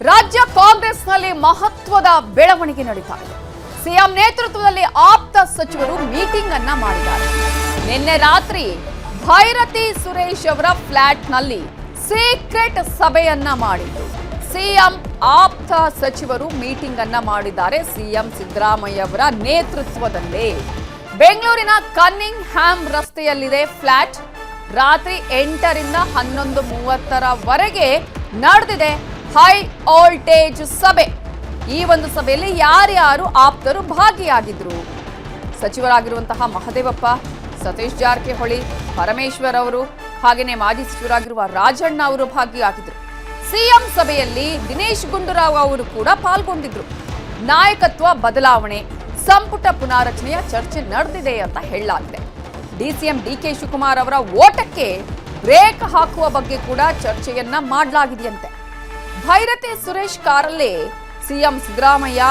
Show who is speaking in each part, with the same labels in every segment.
Speaker 1: ರಾಜ್ಯ ಕಾಂಗ್ರೆಸ್ನಲ್ಲಿ ಮಹತ್ವದ ಬೆಳವಣಿಗೆ ನಡೀತಾ ಇದೆ. ಸಿಎಂ ನೇತೃತ್ವದಲ್ಲಿ ಆಪ್ತ ಸಚಿವರು ಮೀಟಿಂಗ್ ಅನ್ನ ಮಾಡಿದ್ದಾರೆ. ನಿನ್ನೆ ರಾತ್ರಿ ಭೈರತಿ ಸುರೇಶ್ ಅವರ ಫ್ಲಾಟ್ನಲ್ಲಿ ಸೀಕ್ರೆಟ್ ಸಭೆಯನ್ನ ಮಾಡಿದ್ರು. ಸಿಎಂ ಆಪ್ತ ಸಚಿವರು ಮೀಟಿಂಗ್ ಅನ್ನ ಮಾಡಿದ್ದಾರೆ. ಸಿಎಂ ಸಿದ್ದರಾಮಯ್ಯ ಅವರ ನೇತೃತ್ವದಲ್ಲಿ ಬೆಂಗಳೂರಿನ ಕನ್ನಿಂಗ್ ಹ್ಯಾಮ್ ರಸ್ತೆಯಲ್ಲಿದೆ ಫ್ಲಾಟ್. ರಾತ್ರಿ 8ರಿಂದ 11:30ರವರೆಗೆ ನಡೆದಿದೆ ಹೈ ವೋಲ್ಟೇಜ್ ಸಭೆ. ಈ ಒಂದು ಸಭೆಯಲ್ಲಿ ಯಾರ್ಯಾರು ಆಪ್ತರು ಭಾಗಿಯಾಗಿದ್ರು? ಸಚಿವರಾಗಿರುವಂತಹ ಮಹದೇವಪ್ಪ, ಸತೀಶ್ ಜಾರಕಿಹೊಳಿ, ಪರಮೇಶ್ವರ್ ಅವರು, ಹಾಗೆಯೇ ಮಾಜಿ ಸಚಿವರಾಗಿರುವ ರಾಜಣ್ಣ ಅವರು ಭಾಗಿಯಾಗಿದ್ರು. ಸಿಎಂ ಸಭೆಯಲ್ಲಿ ದಿನೇಶ್ ಗುಂಡೂರಾವ್ ಅವರು ಕೂಡ ಪಾಲ್ಗೊಂಡಿದ್ರು. ನಾಯಕತ್ವ ಬದಲಾವಣೆ, ಸಂಪುಟ ಪುನಾರಚನೆಯ ಚರ್ಚೆ ನಡೆದಿದೆ ಅಂತ ಹೇಳಲಾಗಿದೆ. ಡಿಸಿಎಂ ಡಿಕೆ ಶಿವಕುಮಾರ್ ಅವರ ಓಟಕ್ಕೆ ಬ್ರೇಕ್ ಹಾಕುವ ಬಗ್ಗೆ ಕೂಡ ಚರ್ಚೆಯನ್ನ ಮಾಡಲಾಗಿದೆಯಂತೆ. ಭೈರತಿ ಸುರೇಶ್ ಕಾರಲ್ಲೇ ಸಿಎಂ ಸಿದ್ದರಾಮಯ್ಯ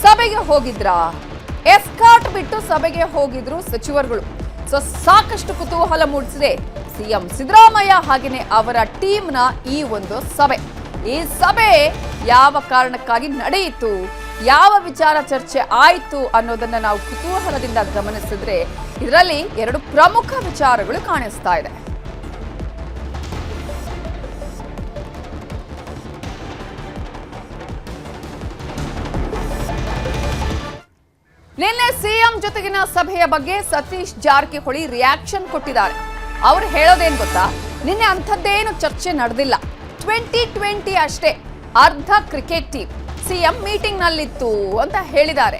Speaker 1: ಸಭೆಗೆ ಹೋಗಿದ್ರಾ? ಎಸ್ಕಾರ್ಟ್ ಬಿಟ್ಟು ಸಭೆಗೆ ಹೋಗಿದ್ರು ಸಚಿವರುಗಳು. ಸಾಕಷ್ಟು ಕುತೂಹಲ ಮೂಡಿಸಿದೆ ಸಿಎಂ ಸಿದ್ದರಾಮಯ್ಯ ಹಾಗೆಯೇ ಅವರ ಟೀಮ್ನ ಈ ಒಂದು ಸಭೆ. ಈ ಸಭೆ ಯಾವ ಕಾರಣಕ್ಕಾಗಿ ನಡೆಯಿತು, ಯಾವ ವಿಚಾರ ಚರ್ಚೆ ಆಯಿತು ಅನ್ನೋದನ್ನ ನಾವು ಕುತೂಹಲದಿಂದ ಗಮನಿಸಿದ್ರೆ ಇದರಲ್ಲಿ ಎರಡು ಪ್ರಮುಖ ವಿಚಾರಗಳು ಕಾಣಿಸ್ತಾ ಇದೆ. ನಿನ್ನೆ ಸಿಎಂ ಜೊತೆಗಿನ ಸಭೆಯ ಬಗ್ಗೆ ಸತೀಶ್ ಜಾರಕಿಹೊಳಿ ರಿಯಾಕ್ಷನ್ ಕೊಟ್ಟಿದ್ದಾರೆ. ಅವರು ಹೇಳೋದೇನ್ ಗೊತ್ತಾ, ನಿನ್ನೆ ಅಂಥದ್ದೇನು ಚರ್ಚೆ ನಡೆದಿಲ್ಲ, 2020 ಅಷ್ಟೇ, ಅರ್ಧ ಕ್ರಿಕೆಟ್ ಟೀಮ್ ಸಿಎಂ ಮೀಟಿಂಗ್ ನಲ್ಲಿತ್ತು ಅಂತ ಹೇಳಿದ್ದಾರೆ.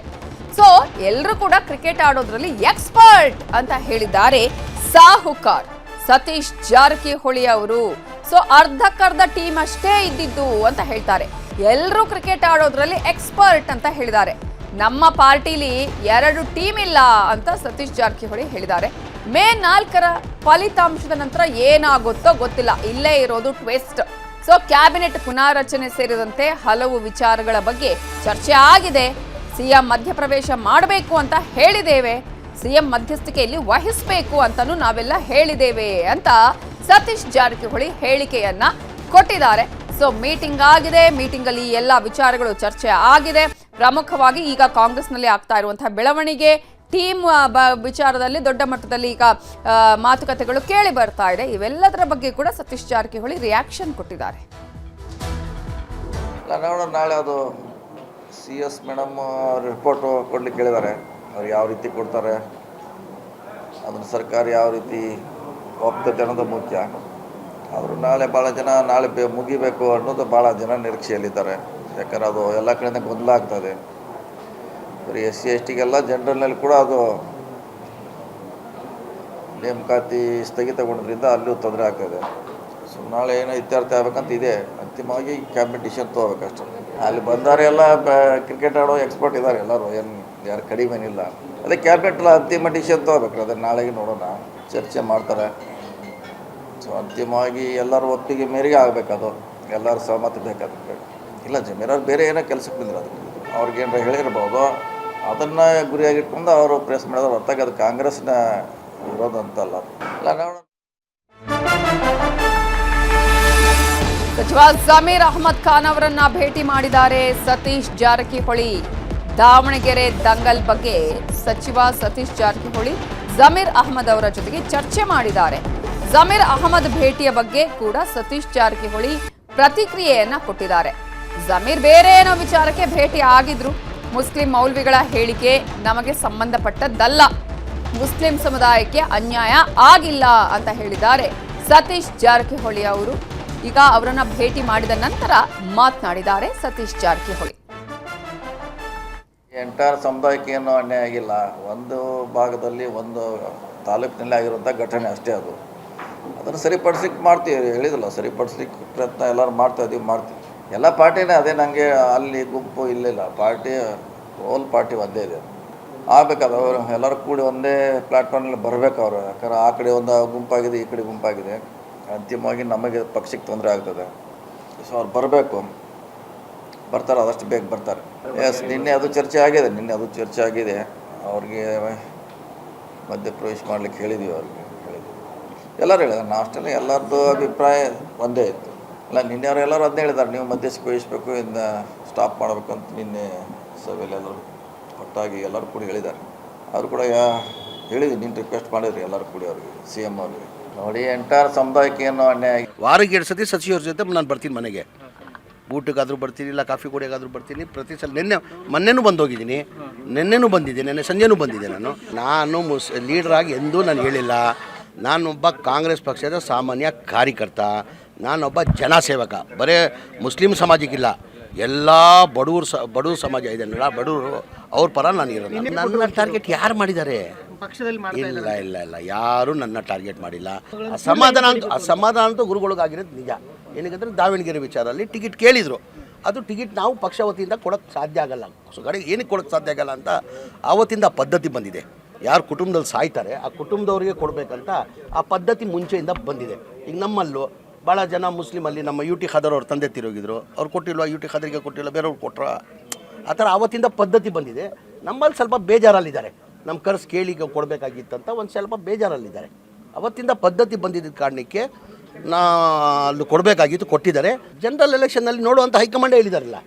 Speaker 1: ಸೊ ಎಲ್ಲರೂ ಕೂಡ ಕ್ರಿಕೆಟ್ ಆಡೋದ್ರಲ್ಲಿ ಎಕ್ಸ್ಪರ್ಟ್ ಅಂತ ಹೇಳಿದ್ದಾರೆ ಸಾಹುಕಾರ್ ಸತೀಶ್ ಜಾರಕಿಹೊಳಿ ಅವರು. ಸೊ ಅರ್ಧಕ್ಕರ್ಧ ಟೀಮ್ ಅಷ್ಟೇ ಇದ್ದಿದ್ದು ಅಂತ ಹೇಳ್ತಾರೆ. ಎಲ್ಲರೂ ಕ್ರಿಕೆಟ್ ಆಡೋದ್ರಲ್ಲಿ ಎಕ್ಸ್ಪರ್ಟ್ ಅಂತ ಹೇಳಿದ್ದಾರೆ. ನಮ್ಮ ಪಾರ್ಟಿಲಿ 2 ಟೀಮ್ ಇಲ್ಲ ಅಂತ ಸತೀಶ್ ಜಾರಕಿಹೊಳಿ ಹೇಳಿದ್ದಾರೆ. ಮೇ 4ರ ಫಲಿತಾಂಶದ ನಂತರ ಏನಾಗುತ್ತೋ ಗೊತ್ತಿಲ್ಲ, ಇಲ್ಲೇ ಇರೋದು ಟ್ವಿಸ್ಟ್. ಸೊ ಕ್ಯಾಬಿನೆಟ್ ಪುನಾರಚನೆ ಸೇರಿದಂತೆ ಹಲವು ವಿಚಾರಗಳ ಬಗ್ಗೆ ಚರ್ಚೆ ಆಗಿದೆ. ಸಿಎಂ ಮಧ್ಯಪ್ರವೇಶ ಮಾಡಬೇಕು ಅಂತ ಹೇಳಿದ್ದೇವೆ, ಸಿಎಂ ಮಧ್ಯಸ್ಥಿಕೆಯಲ್ಲಿ ವಹಿಸಬೇಕು ಅಂತಾನೂ ನಾವೆಲ್ಲ ಹೇಳಿದ್ದೇವೆ ಅಂತ ಸತೀಶ್ ಜಾರಕಿಹೊಳಿ ಹೇಳಿಕೆಯನ್ನ ಕೊಟ್ಟಿದ್ದಾರೆ. ಸೊ ಮೀಟಿಂಗ್ ಆಗಿದೆ, ಮೀಟಿಂಗ್ ಅಲ್ಲಿ ಎಲ್ಲ ವಿಚಾರಗಳು ಚರ್ಚೆ ಆಗಿದೆ. ಪ್ರಮುಖವಾಗಿ ಈಗ ಕಾಂಗ್ರೆಸ್ನಲ್ಲಿ ಆಗ್ತಾ ಇರುವಂತಹ ಬೆಳವಣಿಗೆ, ಟೀಮ್ ವಿಚಾರದಲ್ಲಿ ದೊಡ್ಡ ಮಟ್ಟದಲ್ಲಿ ಈಗ ಮಾತುಕತೆಗಳು ಕೇಳಿ ಬರ್ತಾ ಇದೆ. ಇವೆಲ್ಲದರ ಬಗ್ಗೆ ಕೂಡ ಸತೀಶ್ ಜಾರಕಿಹೊಳಿ ರಿಯಾಕ್ಷನ್ ಕೊಟ್ಟಿದ್ದಾರೆ.
Speaker 2: ನಾಳೆ ಅದು CS ಮೇಡಮ್ ರಿಪೋರ್ಟ್ ಕೊಡ್ಲಿಕ್ಕೆ ಹೇಳಿದ್ದಾರೆ. ಅವ್ರು ಯಾವ ರೀತಿ ಕೊಡ್ತಾರೆ, ಅದನ್ನು ಸರ್ಕಾರ ಯಾವ ರೀತಿ ಒಪ್ತತೆ ಅನ್ನೋದು ಮುಖ್ಯ. ಅವರು ನಾಳೆ ಭಾಳ ಜನ ನಾಳೆ ಮುಗಿಬೇಕು ಅನ್ನೋದು ಭಾಳ ಜನ ನಿರೀಕ್ಷೆಯಲ್ಲಿದ್ದಾರೆ. ಯಾಕಂದ್ರೆ ಅದು ಎಲ್ಲ ಕಡೆಯಿಂದ ಗೊಂದಲ ಆಗ್ತದೆ. ಬರೀ SC STಗೆಲ್ಲ ಜನರಲ್ನಲ್ಲಿ ಕೂಡ ಅದು ನೇಮಕಾತಿ ಸ್ಥಗಿತಗೊಂಡ್ರಿಂದ ಅಲ್ಲೂ ತೊಂದರೆ ಆಗ್ತದೆ. ಸೊ ನಾಳೆ ಏನೋ ಇತ್ಯರ್ಥ ಆಗ್ಬೇಕಂತ ಇದೆ. ಅಂತಿಮವಾಗಿ ಕ್ಯಾಬಿನೆಟ್ ಡಿಸಿಷನ್ ತೊಗೋಬೇಕಷ್ಟೆ. ಅಲ್ಲಿ ಬಂದವರೆ ಎಲ್ಲ ಕ್ರಿಕೆಟ್ ಆಡೋ ಎಕ್ಸ್ಪರ್ಟ್ ಇದ್ದಾರೆ, ಎಲ್ಲರೂ ಏನು ಯಾರು ಕಡಿಮೆ ಏನಿಲ್ಲ. ಅದೇ ಕ್ಯಾಬಿನೆಟ್ ಅಂತಿಮ ಡಿಸಿಷನ್ ತೊಗೋಬೇಕು. ಅದನ್ನು ನಾಳೆಗೆ ನೋಡೋಣ, ಚರ್ಚೆ ಮಾಡ್ತಾರೆ. ಸೊ ಅಂತಿಮವಾಗಿ ಎಲ್ಲರೂ ಒಪ್ಪಿಗೆ ಮೇರೆಗೆ ಆಗಬೇಕು. ಅದು ಎಲ್ಲರೂ ಸಹಮತ ಬೇಕಾದ್ರೆ ಇಲ್ಲ. ಜಮೀರವ್ರು ಬೇರೆ ಏನೋ ಕೆಲಸಕ್ಕೆ ಬಂದಿರೋ ಅದಕ್ಕೆ ಅವ್ರಿಗೇನಾರ ಹೇಳಿರ್ಬೋದು. ಅದನ್ನು ಗುರಿಯಾಗಿಟ್ಕೊಂಡು ಅವರು ಪ್ರೆಸ್ ಮಾಡಿದ್ರು ಹೊರತಾಗಿ ಅದು ಕಾಂಗ್ರೆಸ್ನ ವಿರೋಧ ಅಂತಲ್ಲ.
Speaker 1: ಸಚಿವ ಜಮೀರ್ ಅಹಮದ್ ಖಾನ್ ಅವರನ್ನ ಭೇಟಿ ಮಾಡಿದ್ದಾರೆ ಸತೀಶ್ ಜಾರಕಿಹೊಳಿ. ದಾವಣಗೆರೆ ದಂಗಲ್ ಬಗ್ಗೆ ಸಚಿವ ಸತೀಶ್ ಜಾರಕಿಹೊಳಿ ಜಮೀರ್ ಅಹಮದ್ ಅವರ ಜೊತೆಗೆ ಚರ್ಚೆ ಮಾಡಿದ್ದಾರೆ. ಜಮೀರ್ ಅಹಮದ್ ಭೇಟಿಯ ಬಗ್ಗೆ ಕೂಡ ಸತೀಶ್ ಜಾರಕಿಹೊಳಿ ಪ್ರತಿಕ್ರಿಯೆಯನ್ನ ಕೊಟ್ಟಿದ್ದಾರೆ. ಜಮೀರ್ ಬೇರೆ ಏನೋ ವಿಚಾರಕ್ಕೆ ಭೇಟಿ ಆಗಿದ್ರು. ಮುಸ್ಲಿಂ ಮೌಲ್ವಿಗಳ ಹೇಳಿಕೆ ನಮಗೆ ಸಂಬಂಧಪಟ್ಟದ್ದಲ್ಲ, ಮುಸ್ಲಿಂ ಸಮುದಾಯಕ್ಕೆ ಅನ್ಯಾಯ ಆಗಿಲ್ಲ ಅಂತ ಹೇಳಿದ್ದಾರೆ ಸತೀಶ್ ಜಾರಕಿಹೊಳಿ ಅವರು. ಈಗ ಅವರನ್ನ ಭೇಟಿ ಮಾಡಿದ ನಂತರ ಮಾತನಾಡಿದ್ದಾರೆ ಸತೀಶ್ ಜಾರಕಿಹೊಳಿ.
Speaker 2: ಎಂಟೈರ್ ಸಮುದಾಯಕ್ಕೆ ಏನೂ ಅನ್ಯಾಯ ಆಗಿಲ್ಲ. ಒಂದು ಭಾಗದಲ್ಲಿ ಒಂದು ತಾಲೂಕಿನಲ್ಲಿ ಆಗಿರುವಂಥ ಘಟನೆ ಅಷ್ಟೇ. ಅದನ್ನು ಸರಿಪಡಿಸ್ಲಿಕ್ಕೆ ಮಾಡ್ತೀವಿ, ಹೇಳಿದಲ್ಲ, ಸರಿಪಡಿಸ್ಲಿಕ್ಕೆ ಪ್ರಯತ್ನ ಎಲ್ಲರೂ ಮಾಡ್ತಾಯಿದ್ದೀವಿ, ಮಾಡ್ತೀವಿ. ಎಲ್ಲ ಪಾರ್ಟಿನೇ ಅದೇ. ನನಗೆ ಅಲ್ಲಿ ಗುಂಪು ಇಲ್ಲಿಲ್ಲ, ಪಾರ್ಟಿ ಹೋಲ್ ಪಾರ್ಟಿ ಒಂದೇ ಇದೆ. ಆಗಬೇಕಾದ ಅವರು ಎಲ್ಲರೂ ಕೂಡಿ ಒಂದೇ ಪ್ಲ್ಯಾಟ್ಫಾರ್ಮ್ನಲ್ಲಿ ಬರಬೇಕು ಅವರು. ಯಾಕಂದ್ರೆ ಆ ಕಡೆ ಒಂದು ಗುಂಪಾಗಿದೆ, ಈ ಕಡೆ ಗುಂಪಾಗಿದೆ. ಅಂತಿಮವಾಗಿ ನಮಗೆ ಪಕ್ಷಕ್ಕೆ ತೊಂದರೆ ಆಗ್ತದೆ. ಸೊ ಅವ್ರು ಬರಬೇಕು, ಬರ್ತಾರೆ, ಆದಷ್ಟು ಬೇಗ ಬರ್ತಾರೆ. ನಿನ್ನೆ ಅದು ಚರ್ಚೆ ಆಗಿದೆ. ಅವ್ರಿಗೆ ಮಧ್ಯಪ್ರವೇಶ ಮಾಡಲಿಕ್ಕೆ ಹೇಳಿದ್ವಿ. ಅವ್ರಿಗೆ ಎಲ್ಲರೂ ಹೇಳಿದ್ರು. ನಾವು ಅಷ್ಟೆಲ್ಲ ಎಲ್ಲರದ್ದು ಅಭಿಪ್ರಾಯ ಒಂದೇ ಇತ್ತು. ಇಲ್ಲ ನಿನ್ನೆ ಅವರೆಲ್ಲರೂ ಅದನ್ನೇ ಹೇಳಿದ್ದಾರೆ, ನೀವು ಮಧ್ಯಸ್ಥಿಕೆ ವಹಿಸಬೇಕು, ಇನ್ನು ಸ್ಟಾಪ್ ಮಾಡಬೇಕು ಅಂತ ನಿನ್ನೆ ಸಭೆಯಲ್ಲಿ ಎಲ್ಲರೂ ಒಟ್ಟಾಗಿ ಎಲ್ಲರೂ ಕೂಡ ಹೇಳಿದ್ದಾರೆ. ಅವರು ಕೂಡ ಹೇಳಿದ್ವಿ, ನೀನು ರಿಕ್ವೆಸ್ಟ್ ಮಾಡಿದ್ರಿ ಎಲ್ಲರೂ ಕೂಡ ಅವ್ರಿಗೆ, CM ಅವ್ರಿಗೆ. ನೋಡಿ ಎಂಟೈರ್ ಸಮುದಾಯಕ್ಕೆ ಏನು ಅನ್ಯಾಯ ಆಗಿ
Speaker 3: ವಾರಕ್ಕೆ 2 ಸತಿ ಸಚಿವರ ಜೊತೆ ನಾನು ಬರ್ತೀನಿ ಮನೆಗೆ, ಊಟಕ್ಕಾದರೂ ಬರ್ತೀನಿ, ಇಲ್ಲ ಕಾಫಿ ಕುಡಿಯೋಕ್ಕಾದ್ರೂ ಬರ್ತೀನಿ. ಪ್ರತಿ ಸಲ ಮೊನ್ನೆನೂ ಬಂದೋಗಿದ್ದೀನಿ, ನಿನ್ನೆನೂ ಬಂದಿದ್ದೆ, ನೆನ್ನೆ ಸಂಜೆನೂ ಬಂದಿದ್ದೆ. ನಾನು ಲೀಡ್ರಾಗಿ ಎಂದೂ ನಾನು ಹೇಳಿಲ್ಲ. ನಾನೊಬ್ಬ ಕಾಂಗ್ರೆಸ್ ಪಕ್ಷದ ಸಾಮಾನ್ಯ ಕಾರ್ಯಕರ್ತ, ನಾನೊಬ್ಬ ಜನಸೇವಕ. ಬರೀ ಮುಸ್ಲಿಂ ಸಮಾಜಕ್ಕಿಲ್ಲ, ಎಲ್ಲ ಬಡವ್ರ ಸಮಾಜ ಇದೆಯಲ್ಲ, ಬಡವರು ಅವ್ರ ಪರ ನಾನು ಇರೋದು. ನನ್ನ ಟಾರ್ಗೆಟ್ ಯಾರು ಮಾಡಿದ್ದಾರೆ? ಇಲ್ಲ ಯಾರೂ ನನ್ನ ಟಾರ್ಗೆಟ್ ಮಾಡಿಲ್ಲ. ಅಸಮಾಧಾನ ಅಂತೂ ಗುರುಗಳಿಗಾಗಿರೋದು ನಿಜ. ಏನಕ್ಕಂದ್ರೆ ದಾವಣಗೆರೆ ವಿಚಾರದಲ್ಲಿ ಟಿಕೆಟ್ ಕೇಳಿದರು, ಅದು ಟಿಕೆಟ್ ನಾವು ಪಕ್ಷ ವತಿಯಿಂದ ಕೊಡೋಕ್ಕೆ ಸಾಧ್ಯ ಆಗಲ್ಲ. ಕಡೆಗೆ ಏನಕ್ಕೆ ಕೊಡೋಕ್ಕೆ ಸಾಧ್ಯ ಆಗಲ್ಲ ಅಂತ ಆವತ್ತಿಂದ ಪದ್ಧತಿ ಬಂದಿದೆ. ಯಾರು ಕುಟುಂಬದಲ್ಲಿ ಸಾಯ್ತಾರೆ ಆ ಕುಟುಂಬದವ್ರಿಗೆ ಕೊಡಬೇಕಂತ ಆ ಪದ್ಧತಿ ಮುಂಚೆಯಿಂದ ಬಂದಿದೆ. ಈಗ ನಮ್ಮಲ್ಲೂ ಭಾಳ ಜನ ಮುಸ್ಲಿಮಲ್ಲಿ ನಮ್ಮ UT ಖಾದರ್ ಅವ್ರ ತಂದೆ ತಿರೋಗಿದ್ರು, ಅವ್ರು ಕೊಟ್ಟಿಲ್ವ, UT ಖಾದರಿಗೆ ಕೊಟ್ಟಿಲ್ಲ, ಬೇರೆಯವ್ರು ಕೊಟ್ರ, ಆ ಥರ ಆವತ್ತಿಂದ ಪದ್ಧತಿ ಬಂದಿದೆ. ನಮ್ಮಲ್ಲಿ ಸ್ವಲ್ಪ ಬೇಜಾರಲ್ಲಿದ್ದಾರೆ, ನಮ್ಮ ಕರ್ಸ್ ಕೇಳಿ ಕೊಡಬೇಕಾಗಿತ್ತಂತ ಒಂದು ಸ್ವಲ್ಪ ಬೇಜಾರಲ್ಲಿದ್ದಾರೆ. ಅವತ್ತಿಂದ ಪದ್ಧತಿ ಬಂದಿದ್ದ ಕಾರಣಕ್ಕೆ ಅಲ್ಲಿ ಕೊಡಬೇಕಾಗಿತ್ತು, ಕೊಟ್ಟಿದ್ದಾರೆ. ಜನರಲ್ ಎಲೆಕ್ಷನ್ನಲ್ಲಿ ನೋಡುವಂಥ ಹೈಕಮಾಂಡೇ ಹೇಳಿದಾರಲ್ಲ,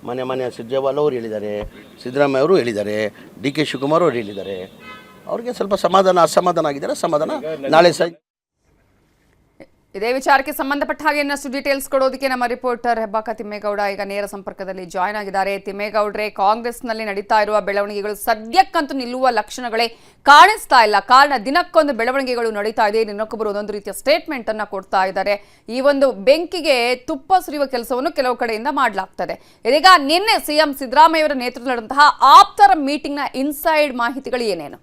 Speaker 3: ಮನೆ ಸುರ್ಜೇವಾಲ ಅವರು ಹೇಳಿದ್ದಾರೆ, ಸಿದ್ದರಾಮಯ್ಯ ಅವರು ಹೇಳಿದ್ದಾರೆ, DK ಶಿವಕುಮಾರ್ ಅವರು ಹೇಳಿದ್ದಾರೆ. ಅವ್ರಿಗೆ ಸ್ವಲ್ಪ ಅಸಮಾಧಾನ ಆಗಿದ್ದಾರೆ. ಸಮಾಧಾನ ನಾಳೆ
Speaker 1: ಇದೇ ವಿಚಾರಕ್ಕೆ ಸಂಬಂಧಪಟ್ಟ ಹಾಗೆ ಇನ್ನಷ್ಟು ಡೀಟೇಲ್ಸ್ ಕೊಡೋದಕ್ಕೆ ನಮ್ಮ ರಿಪೋರ್ಟರ್ ಹೆಬ್ಬಾಕ ತಿಮ್ಮೇಗೌಡ ಈಗ ನೇರ ಸಂಪರ್ಕದಲ್ಲಿ ಜಾಯ್ನ್ ಆಗಿದ್ದಾರೆ. ತಿಮ್ಮೇಗೌಡ್ರೆ, ಕಾಂಗ್ರೆಸ್ನಲ್ಲಿ ನಡೀತಾ ಇರುವ ಬೆಳವಣಿಗೆಗಳು ಸದ್ಯಕ್ಕಂತೂ ನಿಲ್ಲುವ ಲಕ್ಷಣಗಳೇ ಕಾಣಿಸ್ತಾ ಇಲ್ಲ. ಕಾರಣ ದಿನಕ್ಕೊಂದು ಬೆಳವಣಿಗೆಗಳು ನಡೀತಾ ಇದೆ, ಇನ್ನೊಬ್ಬರು ಒಂದೊಂದು ರೀತಿಯ ಸ್ಟೇಟ್ಮೆಂಟ್ ಅನ್ನ ಕೊಡ್ತಾ ಇದ್ದಾರೆ. ಈ ಒಂದು ಬೆಂಕಿಗೆ ತುಪ್ಪ ಸುರಿಯುವ ಕೆಲಸವನ್ನು ಕೆಲವು ಕಡೆಯಿಂದ ಮಾಡಲಾಗ್ತದೆ. ಇದೀಗ ನಿನ್ನೆ CM ಸಿದ್ದರಾಮಯ್ಯ ಅವರ ನೇತೃತ್ವದಲ್ಲಿ ನಡೆದಂತಹ ಆಪ್ತರ ಮೀಟಿಂಗ್ನ ಇನ್ಸೈಡ್ ಮಾಹಿತಿಗಳು ಏನೇನು?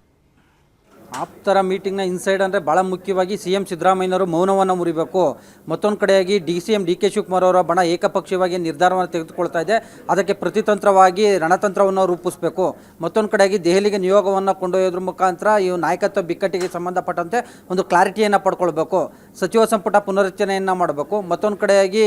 Speaker 4: ಆಪ್ತರ ಮೀಟಿಂಗ್ನ ಇನ್ಸೈಡ್ ಅಂದರೆ ಭಾಳ ಮುಖ್ಯವಾಗಿ CM ಸಿದ್ದರಾಮಯ್ಯನವರು ಮೌನವನ್ನು ಮುರಿಬೇಕು. ಮತ್ತೊಂದು ಕಡೆಯಾಗಿ CM DK ಶಿವಕುಮಾರ್ ಅವರ ಬಣ ಏಕಪಕ್ಷೀಯವಾಗಿ ನಿರ್ಧಾರವನ್ನು ತೆಗೆದುಕೊಳ್ತಾ ಇದೆ, ಅದಕ್ಕೆ ಪ್ರತಿತಂತ್ರವಾಗಿ ರಣತಂತ್ರವನ್ನು ರೂಪಿಸಬೇಕು. ಮತ್ತೊಂದು ಕಡೆಯಾಗಿ ದೆಹಲಿಗೆ ನಿಯೋಗವನ್ನು ಕೊಂಡೊಯ್ಯೋದ್ರ ಮುಖಾಂತರ ಈ ನಾಯಕತ್ವ ಬಿಕ್ಕಟ್ಟಿಗೆ ಸಂಬಂಧಪಟ್ಟಂತೆ ಒಂದು ಕ್ಲಾರಿಟಿಯನ್ನು ಪಡ್ಕೊಳ್ಬೇಕು. ಸಚಿವ ಸಂಪುಟ ಪುನರ್ರಚನೆಯನ್ನು ಮಾಡಬೇಕು. ಮತ್ತೊಂದು ಕಡೆಯಾಗಿ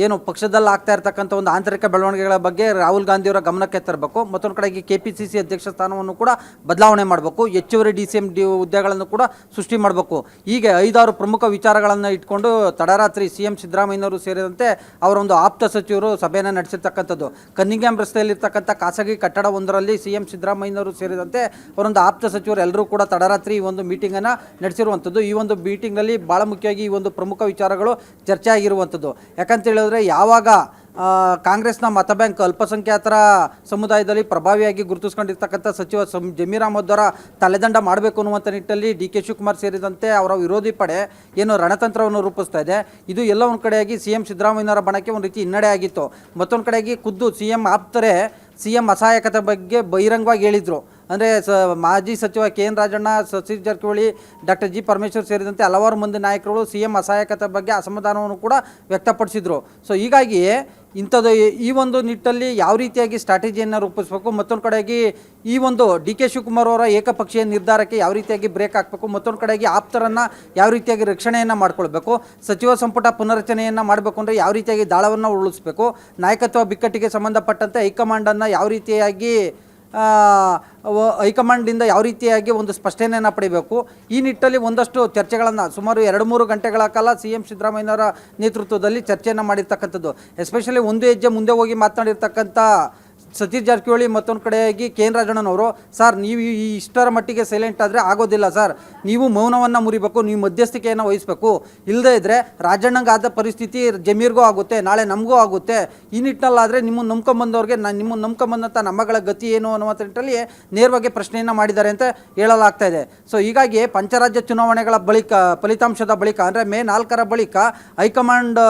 Speaker 4: ಏನು ಪಕ್ಷದಲ್ಲಿ ಆಗ್ತಾ ಇರ್ತಕ್ಕಂಥ ಒಂದು ಆಂತರಿಕ ಬೆಳವಣಿಗೆಗಳ ಬಗ್ಗೆ ರಾಹುಲ್ ಗಾಂಧಿಯವರ ಗಮನಕ್ಕೆ ತರಬೇಕು. ಮತ್ತೊಂದು ಕಡೆಗೆ KPCC ಅಧ್ಯಕ್ಷ ಸ್ಥಾನವನ್ನು ಕೂಡ ಬದಲಾವಣೆ ಮಾಡಬೇಕು. ಹೆಚ್ಚುವರಿ DCM ಹುದ್ದೆಗಳನ್ನು ಕೂಡ ಸೃಷ್ಟಿ ಮಾಡಬೇಕು. ಹೀಗೆ 5-6 ಪ್ರಮುಖ ವಿಚಾರಗಳನ್ನು ಇಟ್ಕೊಂಡು ತಡರಾತ್ರಿ CM ಸಿದ್ದರಾಮಯ್ಯನವರು ಸೇರಿದಂತೆ ಅವರ ಒಂದು ಆಪ್ತ ಸಚಿವರು ಸಭೆಯನ್ನು ನಡೆಸಿರ್ತಕ್ಕಂಥದ್ದು. ಕನ್ನಿಂಗ್ಯಾಮ್ ರಸ್ತೆಯಲ್ಲಿರ್ತಕ್ಕಂಥ ಖಾಸಗಿ ಕಟ್ಟಡವೊಂದರಲ್ಲಿ CM ಸಿದ್ದರಾಮಯ್ಯನವರು ಸೇರಿದಂತೆ ಅವರೊಂದು ಆಪ್ತ ಸಚಿವರು ಎಲ್ಲರೂ ಕೂಡ ತಡರಾತ್ರಿ ಈ ಒಂದು ಮೀಟಿಂಗನ್ನು ನಡೆಸಿರುವಂಥದ್ದು. ಈ ಒಂದು ಮೀಟಿಂಗ್ನಲ್ಲಿ ಭಾಳ ಮುಖ್ಯವಾಗಿ ಈ ಒಂದು ಪ್ರಮುಖ ವಿಚಾರಗಳು ಚರ್ಚೆ ಆಗಿರುವಂಥದ್ದು. ಯಾಕಂತ ಹೇಳಿದ್ರೆ ಯಾವಾಗ ಕಾಂಗ್ರೆಸ್ನ ಮತ ಬ್ಯಾಂಕ್ ಅಲ್ಪಸಂಖ್ಯಾತರ ಸಮುದಾಯದಲ್ಲಿ ಪ್ರಭಾವಿಯಾಗಿ ಗುರುತಿಸ್ಕೊಂಡಿರ್ತಕ್ಕಂಥ ಸಚಿವ ಜಮೀರ್ ಅಹಮದ್ ಅವರ ತಲೆದಂಡ ಮಾಡಬೇಕು ಅನ್ನುವಂಥ ನಿಟ್ಟಲ್ಲಿ DK ಶಿವಕುಮಾರ್ ಸೇರಿದಂತೆ ಅವರ ವಿರೋಧಿ ಪಡೆ ಏನು ರಣತಂತ್ರವನ್ನು ರೂಪಿಸ್ತಾ ಇದೆ. ಇದು ಎಲ್ಲ ಒಂದು ಕಡೆಯಾಗಿ CM ಸಿದ್ದರಾಮಯ್ಯನವರ ಬಣಕ್ಕೆ ಒಂದು ರೀತಿ ಹಿನ್ನಡೆ ಆಗಿತ್ತು. ಮತ್ತೊಂದು ಕಡೆಯಾಗಿ ಖುದ್ದು CM ಆಪ್ತರೇ CM ಅಸಹಾಯಕತೆ ಬಗ್ಗೆ ಬಹಿರಂಗವಾಗಿ ಹೇಳಿದರು. ಅಂದರೆ ಮಾಜಿ ಸಚಿವ KN Rajanna, Satish Jarkiholi, doctor G Parameshwar ಸೇರಿದಂತೆ ಹಲವಾರು ಮಂದಿ ನಾಯಕರುಗಳು CM ಅಸಹಾಯಕತೆ ಬಗ್ಗೆ ಅಸಮಾಧಾನವನ್ನು ಕೂಡ ವ್ಯಕ್ತಪಡಿಸಿದರು. ಸೊ ಹೀಗಾಗಿ ಇಂಥದ್ದು ಈ ಒಂದು ನಿಟ್ಟಲ್ಲಿ ಯಾವ ರೀತಿಯಾಗಿ ಸ್ಟ್ರಾಟಜಿಯನ್ನು ರೂಪಿಸಬೇಕು, ಮತ್ತೊಂದು ಕಡೆಯಾಗಿ ಈ ಒಂದು DK ಶಿವಕುಮಾರ್ ಅವರ ಏಕಪಕ್ಷೀಯ ನಿರ್ಧಾರಕ್ಕೆ ಯಾವ ರೀತಿಯಾಗಿ ಬ್ರೇಕ್ ಹಾಕಬೇಕು, ಮತ್ತೊಂದು ಕಡೆಯಾಗಿ ಆಪ್ತರನ್ನು ಯಾವ ರೀತಿಯಾಗಿ ರಕ್ಷಣೆಯನ್ನು ಮಾಡ್ಕೊಳ್ಬೇಕು, ಸಚಿವ ಸಂಪುಟ ಪುನರ್ರಚನೆಯನ್ನು ಮಾಡಬೇಕು ಅಂದರೆ ಯಾವ ರೀತಿಯಾಗಿ ದಾಳವನ್ನು ಉಳಿಸಬೇಕು, ನಾಯಕತ್ವ ಬಿಕ್ಕಟ್ಟಿಗೆ ಸಂಬಂಧಪಟ್ಟಂತೆ ಹೈಕಮಾಂಡನ್ನು ಯಾವ ರೀತಿಯಾಗಿ ಹೈಕಮಾಂಡಿಂದ ಯಾವ ರೀತಿಯಾಗಿ ಒಂದು ಸ್ಪಷ್ಟನೆಯನ್ನು ಪಡಿಬೇಕು. ಈ ನಿಟ್ಟಲ್ಲಿ ಒಂದಷ್ಟು ಚರ್ಚೆಗಳನ್ನು ಸುಮಾರು 2-3 ಗಂಟೆಗಳ ಕಾಲ CM ಸಿದ್ದರಾಮಯ್ಯನವರ ನೇತೃತ್ವದಲ್ಲಿ ಚರ್ಚೆಯನ್ನು ಮಾಡಿರ್ತಕ್ಕಂಥದ್ದು. ಎಸ್ಪೆಷಲಿ ಒಂದು ಹೆಜ್ಜೆ ಮುಂದೆ ಹೋಗಿ ಮಾತನಾಡಿರ್ತಕ್ಕಂಥ ಸತೀಶ್ ಜಾರಕಿಹೊಳಿ, ಮತ್ತೊಂದು ಕಡೆಯಾಗಿ KN ರಾಜಣ್ಣನವರು, ಸರ್ ನೀವು ಈ ಇಷ್ಟರ ಮಟ್ಟಿಗೆ ಸೈಲೆಂಟ್ ಆದರೆ ಆಗೋದಿಲ್ಲ ಸರ್, ನೀವು ಮೌನವನ್ನು ಮುರಿಬೇಕು, ನೀವು ಮಧ್ಯಸ್ಥಿಕೆಯನ್ನು ವಹಿಸಬೇಕು. ಇಲ್ಲದೇ ಇದ್ದರೆ ರಾಜಣ್ಣಂಗಾದ ಪರಿಸ್ಥಿತಿ ಜಮೀರ್ಗೂ ಆಗುತ್ತೆ, ನಾಳೆ ನಮಗೂ ಆಗುತ್ತೆ. ಈ ನಿಟ್ಟಿನಲ್ಲಾದರೆ ನಿಮ್ಮನ್ನು ನಂಬ್ಕೊಂಬಂದವ್ರಿಗೆ ನಿಮ್ಮನ್ನು ನಂಬ್ಕೊಂಬಂದಂಥ ನಮ್ಮಗಳ ಗತಿ ಏನು ಅನ್ನುವಂಥ ನಿಟ್ಟಲ್ಲಿ ನೇರವಾಗಿ ಪ್ರಶ್ನೆಯನ್ನು ಮಾಡಿದ್ದಾರೆ ಅಂತ ಹೇಳಲಾಗ್ತಾ ಇದೆ. ಸೊ ಹೀಗಾಗಿ ಪಂಚರಾಜ್ಯ ಚುನಾವಣೆಗಳ ಬಳಿಕ, ಫಲಿತಾಂಶದ ಬಳಿಕ ಅಂದರೆ May 4 ಬಳಿಕ ಹೈಕಮಾಂಡ್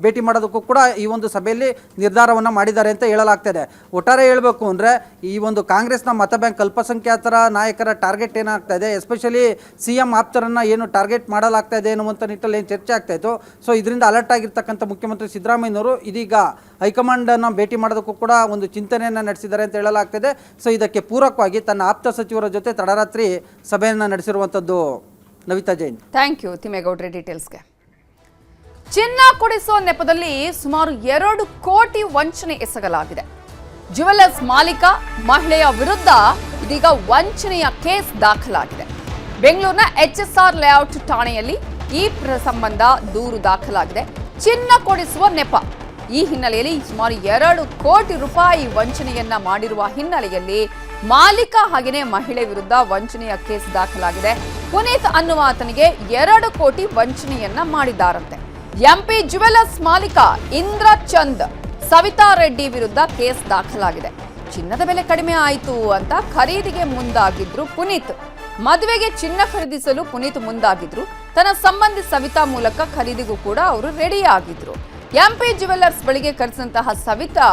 Speaker 4: ಭೇಟಿ ಮಾಡೋದಕ್ಕೂ ಕೂಡ ಈ ಒಂದು ಸಭೆಯಲ್ಲಿ ನಿರ್ಧಾರವನ್ನು ಮಾಡಿದ್ದಾರೆ ಅಂತ ಹೇಳಲಾಗ್ತಾ ಇದೆ. ಒಟ್ಟಾರೆ ಹೇಳಬೇಕು ಅಂದರೆ ಈ ಒಂದು ಕಾಂಗ್ರೆಸ್ನ ಮತ ಬ್ಯಾಂಕ್ ಅಲ್ಪಸಂಖ್ಯಾತರ ನಾಯಕರ ಟಾರ್ಗೆಟ್ ಏನಾಗ್ತಾ ಇದೆ, ಎಸ್ಪೆಷಲಿ CM ಆಪ್ತರನ್ನು ಏನು ಟಾರ್ಗೆಟ್ ಮಾಡಲಾಗ್ತಾ ಇದೆ ಅನ್ನುವಂಥ ನಿಟ್ಟಲ್ಲಿ ಏನು ಚರ್ಚೆ ಆಗ್ತಾ ಇತ್ತು. ಸೊ ಇದರಿಂದ ಅಲರ್ಟ್ ಆಗಿರ್ತಕ್ಕಂಥ ಮುಖ್ಯಮಂತ್ರಿ ಸಿದ್ದರಾಮಯ್ಯನವರು ಇದೀಗ ಹೈಕಮಾಂಡನ್ನು ಭೇಟಿ ಮಾಡೋದಕ್ಕೂ ಕೂಡ ಒಂದು ಚಿಂತನೆಯನ್ನು ನಡೆಸಿದ್ದಾರೆ ಅಂತ ಹೇಳಲಾಗ್ತಿದೆ. ಸೊ ಇದಕ್ಕೆ ಪೂರಕವಾಗಿ ತನ್ನ ಆಪ್ತ ಸಚಿವರ ಜೊತೆ ತಡರಾತ್ರಿ ಸಭೆಯನ್ನು ನಡೆಸಿರುವಂಥದ್ದು. ನವಿತಾ ಜೈನ್.
Speaker 1: ಥ್ಯಾಂಕ್ ಯು ತಿಮ್ಮೇಗೌಡ್ರೆ ಡೀಟೇಲ್ಸ್ಗೆ. ಚಿನ್ನ ಕೊಡಿಸೋ ನೆಪದಲ್ಲಿ ಸುಮಾರು 2 ಕೋಟಿ ವಂಚನೆ ಎಸಗಲಾಗಿದೆ. ಜ್ಯುವೆಲರ್ಸ್ ಮಾಲೀಕ ಮಹಿಳೆಯ ವಿರುದ್ಧ ಇದೀಗ ವಂಚನೆಯ ಕೇಸ್ ದಾಖಲಾಗಿದೆ. ಬೆಂಗಳೂರಿನ HSR ಲೇಔಟ್ ಠಾಣೆಯಲ್ಲಿ ಈ ಸಂಬಂಧ ದೂರು ದಾಖಲಾಗಿದೆ. ಚಿನ್ನ ಕೊಡಿಸುವ ನೆಪ. ಈ ಹಿನ್ನೆಲೆಯಲ್ಲಿ ಸುಮಾರು 2 ಕೋಟಿ ರೂಪಾಯಿ ವಂಚನೆಯನ್ನ ಮಾಡಿರುವ ಹಿನ್ನೆಲೆಯಲ್ಲಿ ಮಾಲೀಕ ಹಾಗೆಯೇ ಮಹಿಳೆ ವಿರುದ್ಧ ವಂಚನೆಯ ಕೇಸ್ ದಾಖಲಾಗಿದೆ. ಪುನೀತ್ ಅನ್ನುವ ಆತನಿಗೆ 2 ಕೋಟಿ ವಂಚನೆಯನ್ನ ಮಾಡಿದ್ದಾರಂತೆ. ಎಂಪಿ ಜುವೆಲ್ಲರ್ಸ್ ಮಾಲೀಕ ಇಂದ್ರ ಚಂದ್ ಸವಿತಾ ರೆಡ್ಡಿ ವಿರುದ್ಧ ಕೇಸ್ ದಾಖಲಾಗಿದೆ. ಚಿನ್ನದ ಬೆಲೆ ಕಡಿಮೆ ಆಯಿತು ಅಂತ ಖರೀದಿಗೆ ಮುಂದಾಗಿದ್ರು ಪುನೀತ್. ಮದುವೆಗೆ ಚಿನ್ನ ಖರೀದಿಸಲು ಪುನೀತ್ ಮುಂದಾಗಿದ್ರು. ತನ್ನ ಸಂಬಂಧಿ ಸವಿತಾ ಮೂಲಕ ಖರೀದಿಗೂ ಕೂಡ ಅವರು ರೆಡಿ ಆಗಿದ್ರು. ಎಂಪಿ ಜುವೆಲ್ಲರ್ಸ್ ಬಳಿಗೆ ಕರೆಸಿದಂತಹ ಸವಿತಾ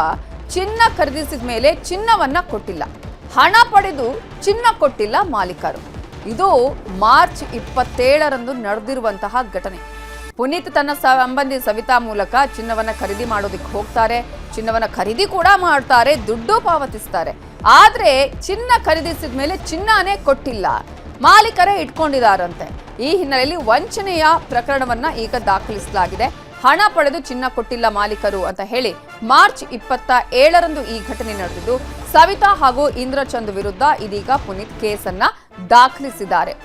Speaker 1: ಚಿನ್ನ ಖರೀದಿಸಿದ ಮೇಲೆ ಚಿನ್ನವನ್ನ ಕೊಟ್ಟಿಲ್ಲ, ಹಣ ಪಡೆದು ಚಿನ್ನ ಕೊಟ್ಟಿಲ್ಲ ಮಾಲೀಕರು. ಇದು ಮಾರ್ಚ್ 27ರಂದು ನಡೆದಿರುವಂತಹ ಘಟನೆ. ಪುನೀತ್ ತನ್ನ ಸಂಬಂಧಿ ಸವಿತಾ ಮೂಲಕ ಚಿನ್ನವನ್ನ ಖರೀದಿ ಮಾಡೋದಕ್ಕೆ ಹೋಗ್ತಾರೆ, ಚಿನ್ನವನ್ನ ಖರೀದಿ ಕೂಡ ಮಾಡ್ತಾರೆ, ದುಡ್ಡು ಪಾವತಿಸ್ತಾರೆ. ಆದ್ರೆ ಚಿನ್ನ ಖರೀದಿಸಿದ ಮೇಲೆ ಚಿನ್ನನೇ ಕೊಟ್ಟಿಲ್ಲ, ಮಾಲೀಕರೇ ಇಟ್ಕೊಂಡಿದ್ದಾರಂತೆ. ಈ ಹಿನ್ನೆಲೆಯಲ್ಲಿ ವಂಚನೆಯ ಪ್ರಕರಣವನ್ನ ಈಗ ದಾಖಲಿಸಲಾಗಿದೆ. ಹಣ ಪಡೆದು ಚಿನ್ನ ಕೊಟ್ಟಿಲ್ಲ ಮಾಲೀಕರು ಅಂತ ಹೇಳಿ ಮಾರ್ಚ್ 27ರಂದು ಈ ಘಟನೆ ನಡೆದಿದ್ದು, ಸವಿತಾ ಹಾಗೂ ಇಂದ್ರಚಂದ್ ವಿರುದ್ಧ ಇದೀಗ ಪುನೀತ್ ಕೇಸನ್ನ ದಾಖಲಿಸಿದ್ದಾರೆ.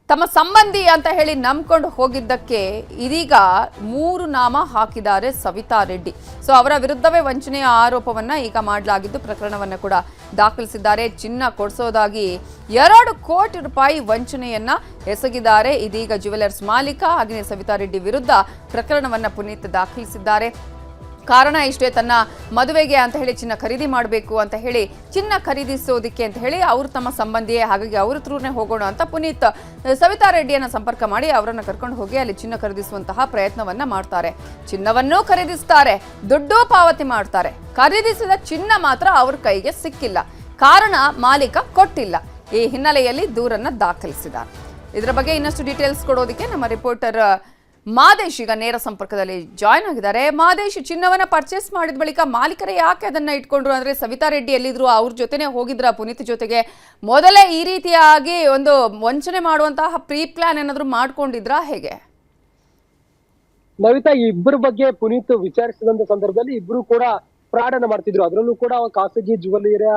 Speaker 1: ತಮ್ಮ ಸಂಬಂಧಿ ಅಂತ ಹೇಳಿ ನಂಬ್ಕೊಂಡು ಹೋಗಿದ್ದಕ್ಕೆ ಇದೀಗ 3 ನಾಮ ಹಾಕಿದ್ದಾರೆ ಸವಿತಾ ರೆಡ್ಡಿ. ಸೊ ಅವರ ವಿರುದ್ಧವೇ ವಂಚನೆಯ ಆರೋಪವನ್ನ ಈಗ ಮಾಡಲಾಗಿದ್ದು ಪ್ರಕರಣವನ್ನ ಕೂಡ ದಾಖಲಿಸಿದ್ದಾರೆ. ಚಿನ್ನ ಕೊಡಿಸೋದಾಗಿ 2 ಕೋಟಿ ರೂಪಾಯಿ ವಂಚನೆಯನ್ನ ಎಸಗಿದ್ದಾರೆ. ಇದೀಗ ಜುವೆಲ್ಲರ್ಸ್ ಮಾಲೀಕ ಹಾಗೆಯೇ ಸವಿತಾ ರೆಡ್ಡಿ ವಿರುದ್ಧ ಪ್ರಕರಣವನ್ನ ಪುನೀತ್ ದಾಖಲಿಸಿದ್ದಾರೆ. ಕಾರಣ ಇಷ್ಟೇ, ತನ್ನ ಮದುವೆಗೆ ಅಂತ ಹೇಳಿ ಚಿನ್ನ ಖರೀದಿ ಮಾಡಬೇಕು ಅಂತ ಹೇಳಿ ಚಿನ್ನ ಖರೀದಿಸೋದಕ್ಕೆ ಅಂತ ಹೇಳಿ ಅವರು ತಮ್ಮ ಸಂಬಂಧಿಯೇ, ಹಾಗಾಗಿ ಅವ್ರ ಥ್ರೂನೇ ಹೋಗೋಣ ಅಂತ ಪುನೀತ್ ಸವಿತಾ ರೆಡ್ಡಿಯನ್ನು ಸಂಪರ್ಕ ಮಾಡಿ ಅವರನ್ನು ಕರ್ಕೊಂಡು ಹೋಗಿ ಅಲ್ಲಿ ಚಿನ್ನ ಖರೀದಿಸುವಂತಹ ಪ್ರಯತ್ನವನ್ನ ಮಾಡ್ತಾರೆ. ಚಿನ್ನವನ್ನೂ ಖರೀದಿಸ್ತಾರೆ, ದುಡ್ಡು ಪಾವತಿ ಮಾಡ್ತಾರೆ. ಖರೀದಿಸಿದ ಚಿನ್ನ ಮಾತ್ರ ಅವ್ರ ಕೈಗೆ ಸಿಕ್ಕಿಲ್ಲ. ಕಾರಣ ಮಾಲೀಕ ಕೊಟ್ಟಿಲ್ಲ. ಈ ಹಿನ್ನೆಲೆಯಲ್ಲಿ ದೂರನ್ನ ದಾಖಲಿಸಿದ್ದಾರೆ. ಇದರ ಬಗ್ಗೆ ಇನ್ನಷ್ಟು ಡೀಟೇಲ್ಸ್ ಕೊಡೋದಕ್ಕೆ ನಮ್ಮ ರಿಪೋರ್ಟರ್ ಮಾದೇಶ್ ಈಗ ನೇರ ಸಂಪರ್ಕದಲ್ಲಿ ಜಾಯ್ನ್ ಆಗಿದ್ದಾರೆ. ಮಾದೇಶ್, ಚಿನ್ನವನ್ನ ಪರ್ಚೇಸ್ ಮಾಡಿದ ಬಳಿಕ ಮಾಲೀಕರೇ ಯಾಕೆ ಅದನ್ನ ಇಟ್ಕೊಂಡ್ರು? ಅಂದ್ರೆ ಸವಿತಾ ರೆಡ್ಡಿ ಎಲ್ಲಿದ್ರು? ಅವ್ರ ಜೊತೆನೆ ಹೋಗಿದ್ರ ಪುನೀತ್ ಜೊತೆಗೆ? ಮೊದಲೇ ಈ ರೀತಿಯಾಗಿ ಒಂದು ವಂಚನೆ ಮಾಡುವಂತಹ ಪ್ರೀ ಪ್ಲಾನ್ ಏನಾದ್ರು ಮಾಡ್ಕೊಂಡಿದ್ರಾ, ಹೇಗೆ?
Speaker 5: ನವಿತಾ, ಈ ಇಬ್ಬರ ಬಗ್ಗೆ ಪುನೀತ್ ವಿಚಾರಿಸಿದಂತ ಸಂದರ್ಭದಲ್ಲಿ ಇಬ್ರು ಕೂಡ ಫ್ರಾಡ್ ಅನ್ನ ಮಾಡ್ತಿದ್ರು. ಅದರಲ್ಲೂ ಕೂಡ ಖಾಸಗಿ ಜುವೆಲ್ಲರಿಯ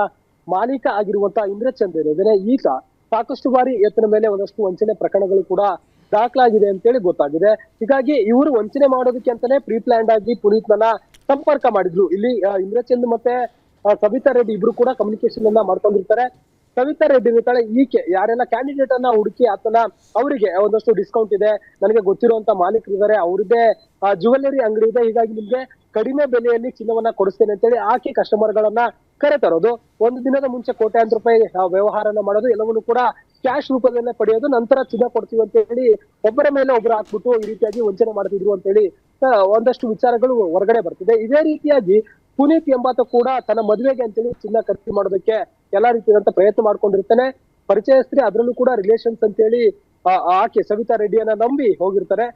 Speaker 5: ಮಾಲೀಕ ಆಗಿರುವಂತ ಇಂದ್ರಚಂದ್ ಏನಿದೆ, ಈತ ಸಾಕಷ್ಟು ಬಾರಿ ಈತನ ಮೇಲೆ ಒಂದಷ್ಟು ವಂಚನೆ ಪ್ರಕರಣಗಳು ಕೂಡ ದಾಖಲಾಗಿದೆ ಅಂತೇಳಿ ಗೊತ್ತಾಗಿದೆ. ಹೀಗಾಗಿ ಇವರು ವಂಚನೆ ಮಾಡೋದಕ್ಕೆ ಅಂತಾನೆ ಪ್ರೀ ಪ್ಲಾನ್ಡ್ ಆಗಿ ಪುನೀತ್ ನನ್ನ ಸಂಪರ್ಕ ಮಾಡಿದ್ರು. ಇಲ್ಲಿ ಇಂದ್ರಚಂದ್ ಮತ್ತೆ ಸವಿತಾ ರೆಡ್ಡಿ ಇಬ್ರು ಕೂಡ ಕಮ್ಯುನಿಕೇಶನ್ ಅನ್ನ ಮಾಡ್ಕೊಂಡಿರ್ತಾರೆ. ಸವಿತಾ ರೆಡ್ಡಿ ಇರ್ತಾಳೆ, ಈಕೆ ಯಾರೆಲ್ಲ ಕ್ಯಾಂಡಿಡೇಟ್ ಅನ್ನ ಹುಡುಕಿ ಆತನ ಅವರಿಗೆ ಒಂದಷ್ಟು ಡಿಸ್ಕೌಂಟ್ ಇದೆ, ನನಗೆ ಗೊತ್ತಿರುವಂತ ಮಾಲೀಕರು ಇದ್ದಾರೆ, ಅವ್ರದ್ದೇ ಜುವೆಲ್ಲರಿ ಅಂಗಡಿ ಇದೆ, ಹೀಗಾಗಿ ನಿಮ್ಗೆ ಕಡಿಮೆ ಬೆಲೆಯಲ್ಲಿ ಚಿನ್ನವನ್ನ ಕೊಡಿಸ್ತೇನೆ ಅಂತೇಳಿ ಆಕೆ ಕಸ್ಟಮರ್ ಗಳನ್ನ ಕರೆ ತರೋದು. ಒಂದು ದಿನದ ಮುಂಚೆ ಕೋಟ್ಯಾಂತರ ರೂಪಾಯಿ ವ್ಯವಹಾರನ ಮಾಡೋದು, ಎಲ್ಲವನ್ನು ಕೂಡ ಕ್ಯಾಶ್ ರೂಪದಲ್ಲೇ ಪಡೆಯೋದು, ನಂತರ ಚಿನ್ನ ಕೊಡ್ತೀವಿ ಅಂತ ಹೇಳಿ ಒಬ್ಬರ ಮೇಲೆ ಒಬ್ಬರು ಹಾಕ್ಬಿಟ್ಟು ಈ ರೀತಿಯಾಗಿ ವಂಚನೆ ಮಾಡ್ತಿದ್ರು ಅಂತ ಹೇಳಿ ಒಂದಷ್ಟು ವಿಚಾರಗಳು ಹೊರಗಡೆ ಬರ್ತಿದೆ. ಇದೇ ರೀತಿಯಾಗಿ ಪುನೀತ್ ಎಂಬಾತ ಕೂಡ ತನ್ನ ಮದುವೆಗೆ ಅಂತೇಳಿ ಚಿನ್ನ ಖರೀದಿ ಮಾಡೋದಕ್ಕೆ ಎಲ್ಲಾ ರೀತಿಯಾದಂತ ಪ್ರಯತ್ನ ಮಾಡ್ಕೊಂಡಿರ್ತಾನೆ. ಪರಿಚಯಸ್ತ್ರಿ, ಅದರಲ್ಲೂ ಕೂಡ ರಿಲೇಷನ್ಸ್ ಅಂತೇಳಿ ಆಕೆ ಸವಿತಾ ರೆಡ್ಡಿಯನ್ನ ನಂಬಿ ಹೋಗಿರ್ತಾರೆ.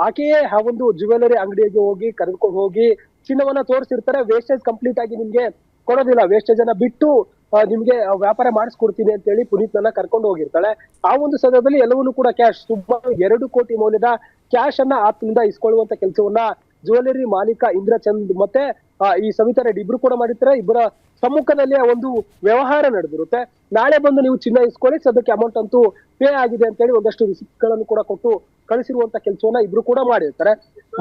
Speaker 5: ಆಕೆಯೇ ಆ ಒಂದು ಜುವೆಲ್ಲರಿ ಅಂಗಡಿಗೆ ಹೋಗಿ ಕರೆದುಕೊಂಡು ಹೋಗಿ ಚಿನ್ನವನ್ನ ತೋರಿಸಿರ್ತಾರೆ. ವೇಸ್ಟೇಜ್ ಕಂಪ್ಲೀಟ್ ಆಗಿ ನಿಮ್ಗೆ ಕೊಡೋದಿಲ್ಲ, ವೇಸ್ಟೇಜ್ ಅನ್ನ ಬಿಟ್ಟು ನಿಮ್ಗೆ ವ್ಯಾಪಾರ ಮಾಡಿಸ್ಕೊಡ್ತೀನಿ ಅಂತ ಹೇಳಿ ಪುನೀತ್ ನನ್ನ ಕರ್ಕೊಂಡು ಹೋಗಿರ್ತಾಳೆ. ಆ ಒಂದು ಸಂದರ್ಭದಲ್ಲಿ ಎಲ್ಲವನ್ನೂ ಕೂಡ ಕ್ಯಾಶ್, ಸುಮಾರು 2 ಕೋಟಿ ಮೌಲ್ಯದ ಕ್ಯಾಶ್ ಅನ್ನ ಆತನಿಂದ ಇಸ್ಕೊಳ್ಳುವಂತ ಕೆಲಸವನ್ನ ಜುವೆಲ್ಲರಿ ಮಾಲೀಕ ಇಂದ್ರಚಂದ್ ಮತ್ತೆ ಈ ಸವಿತಾ ರೆಡ್ಡಿ ಇಬ್ರು ಕೂಡ ಮಾಡಿರ್ತಾರೆ. ಇಬ್ಬರ ಸಮ್ಮುಖದಲ್ಲಿ ಒಂದು ವ್ಯವಹಾರ ನಡೆದಿರುತ್ತೆ. ನಾಳೆ ಬಂದು ನೀವು ಚಿನ್ನ ಇಸ್ಕೊಳ್ಳಿ, ಸದ್ಯಕ್ಕೆ ಅಮೌಂಟ್ ಅಂತೂ ಪೇ ಆಗಿದೆ ಅಂತ ಹೇಳಿ ಒಂದಷ್ಟು ರಿಸಿಪ್ಟ್ ಗಳನ್ನು ಕೂಡ ಕೊಟ್ಟು ಕಳಿಸಿರುವಂತ ಕೆಲಸವನ್ನ ಇಬ್ರು ಕೂಡ ಮಾಡಿರ್ತಾರೆ.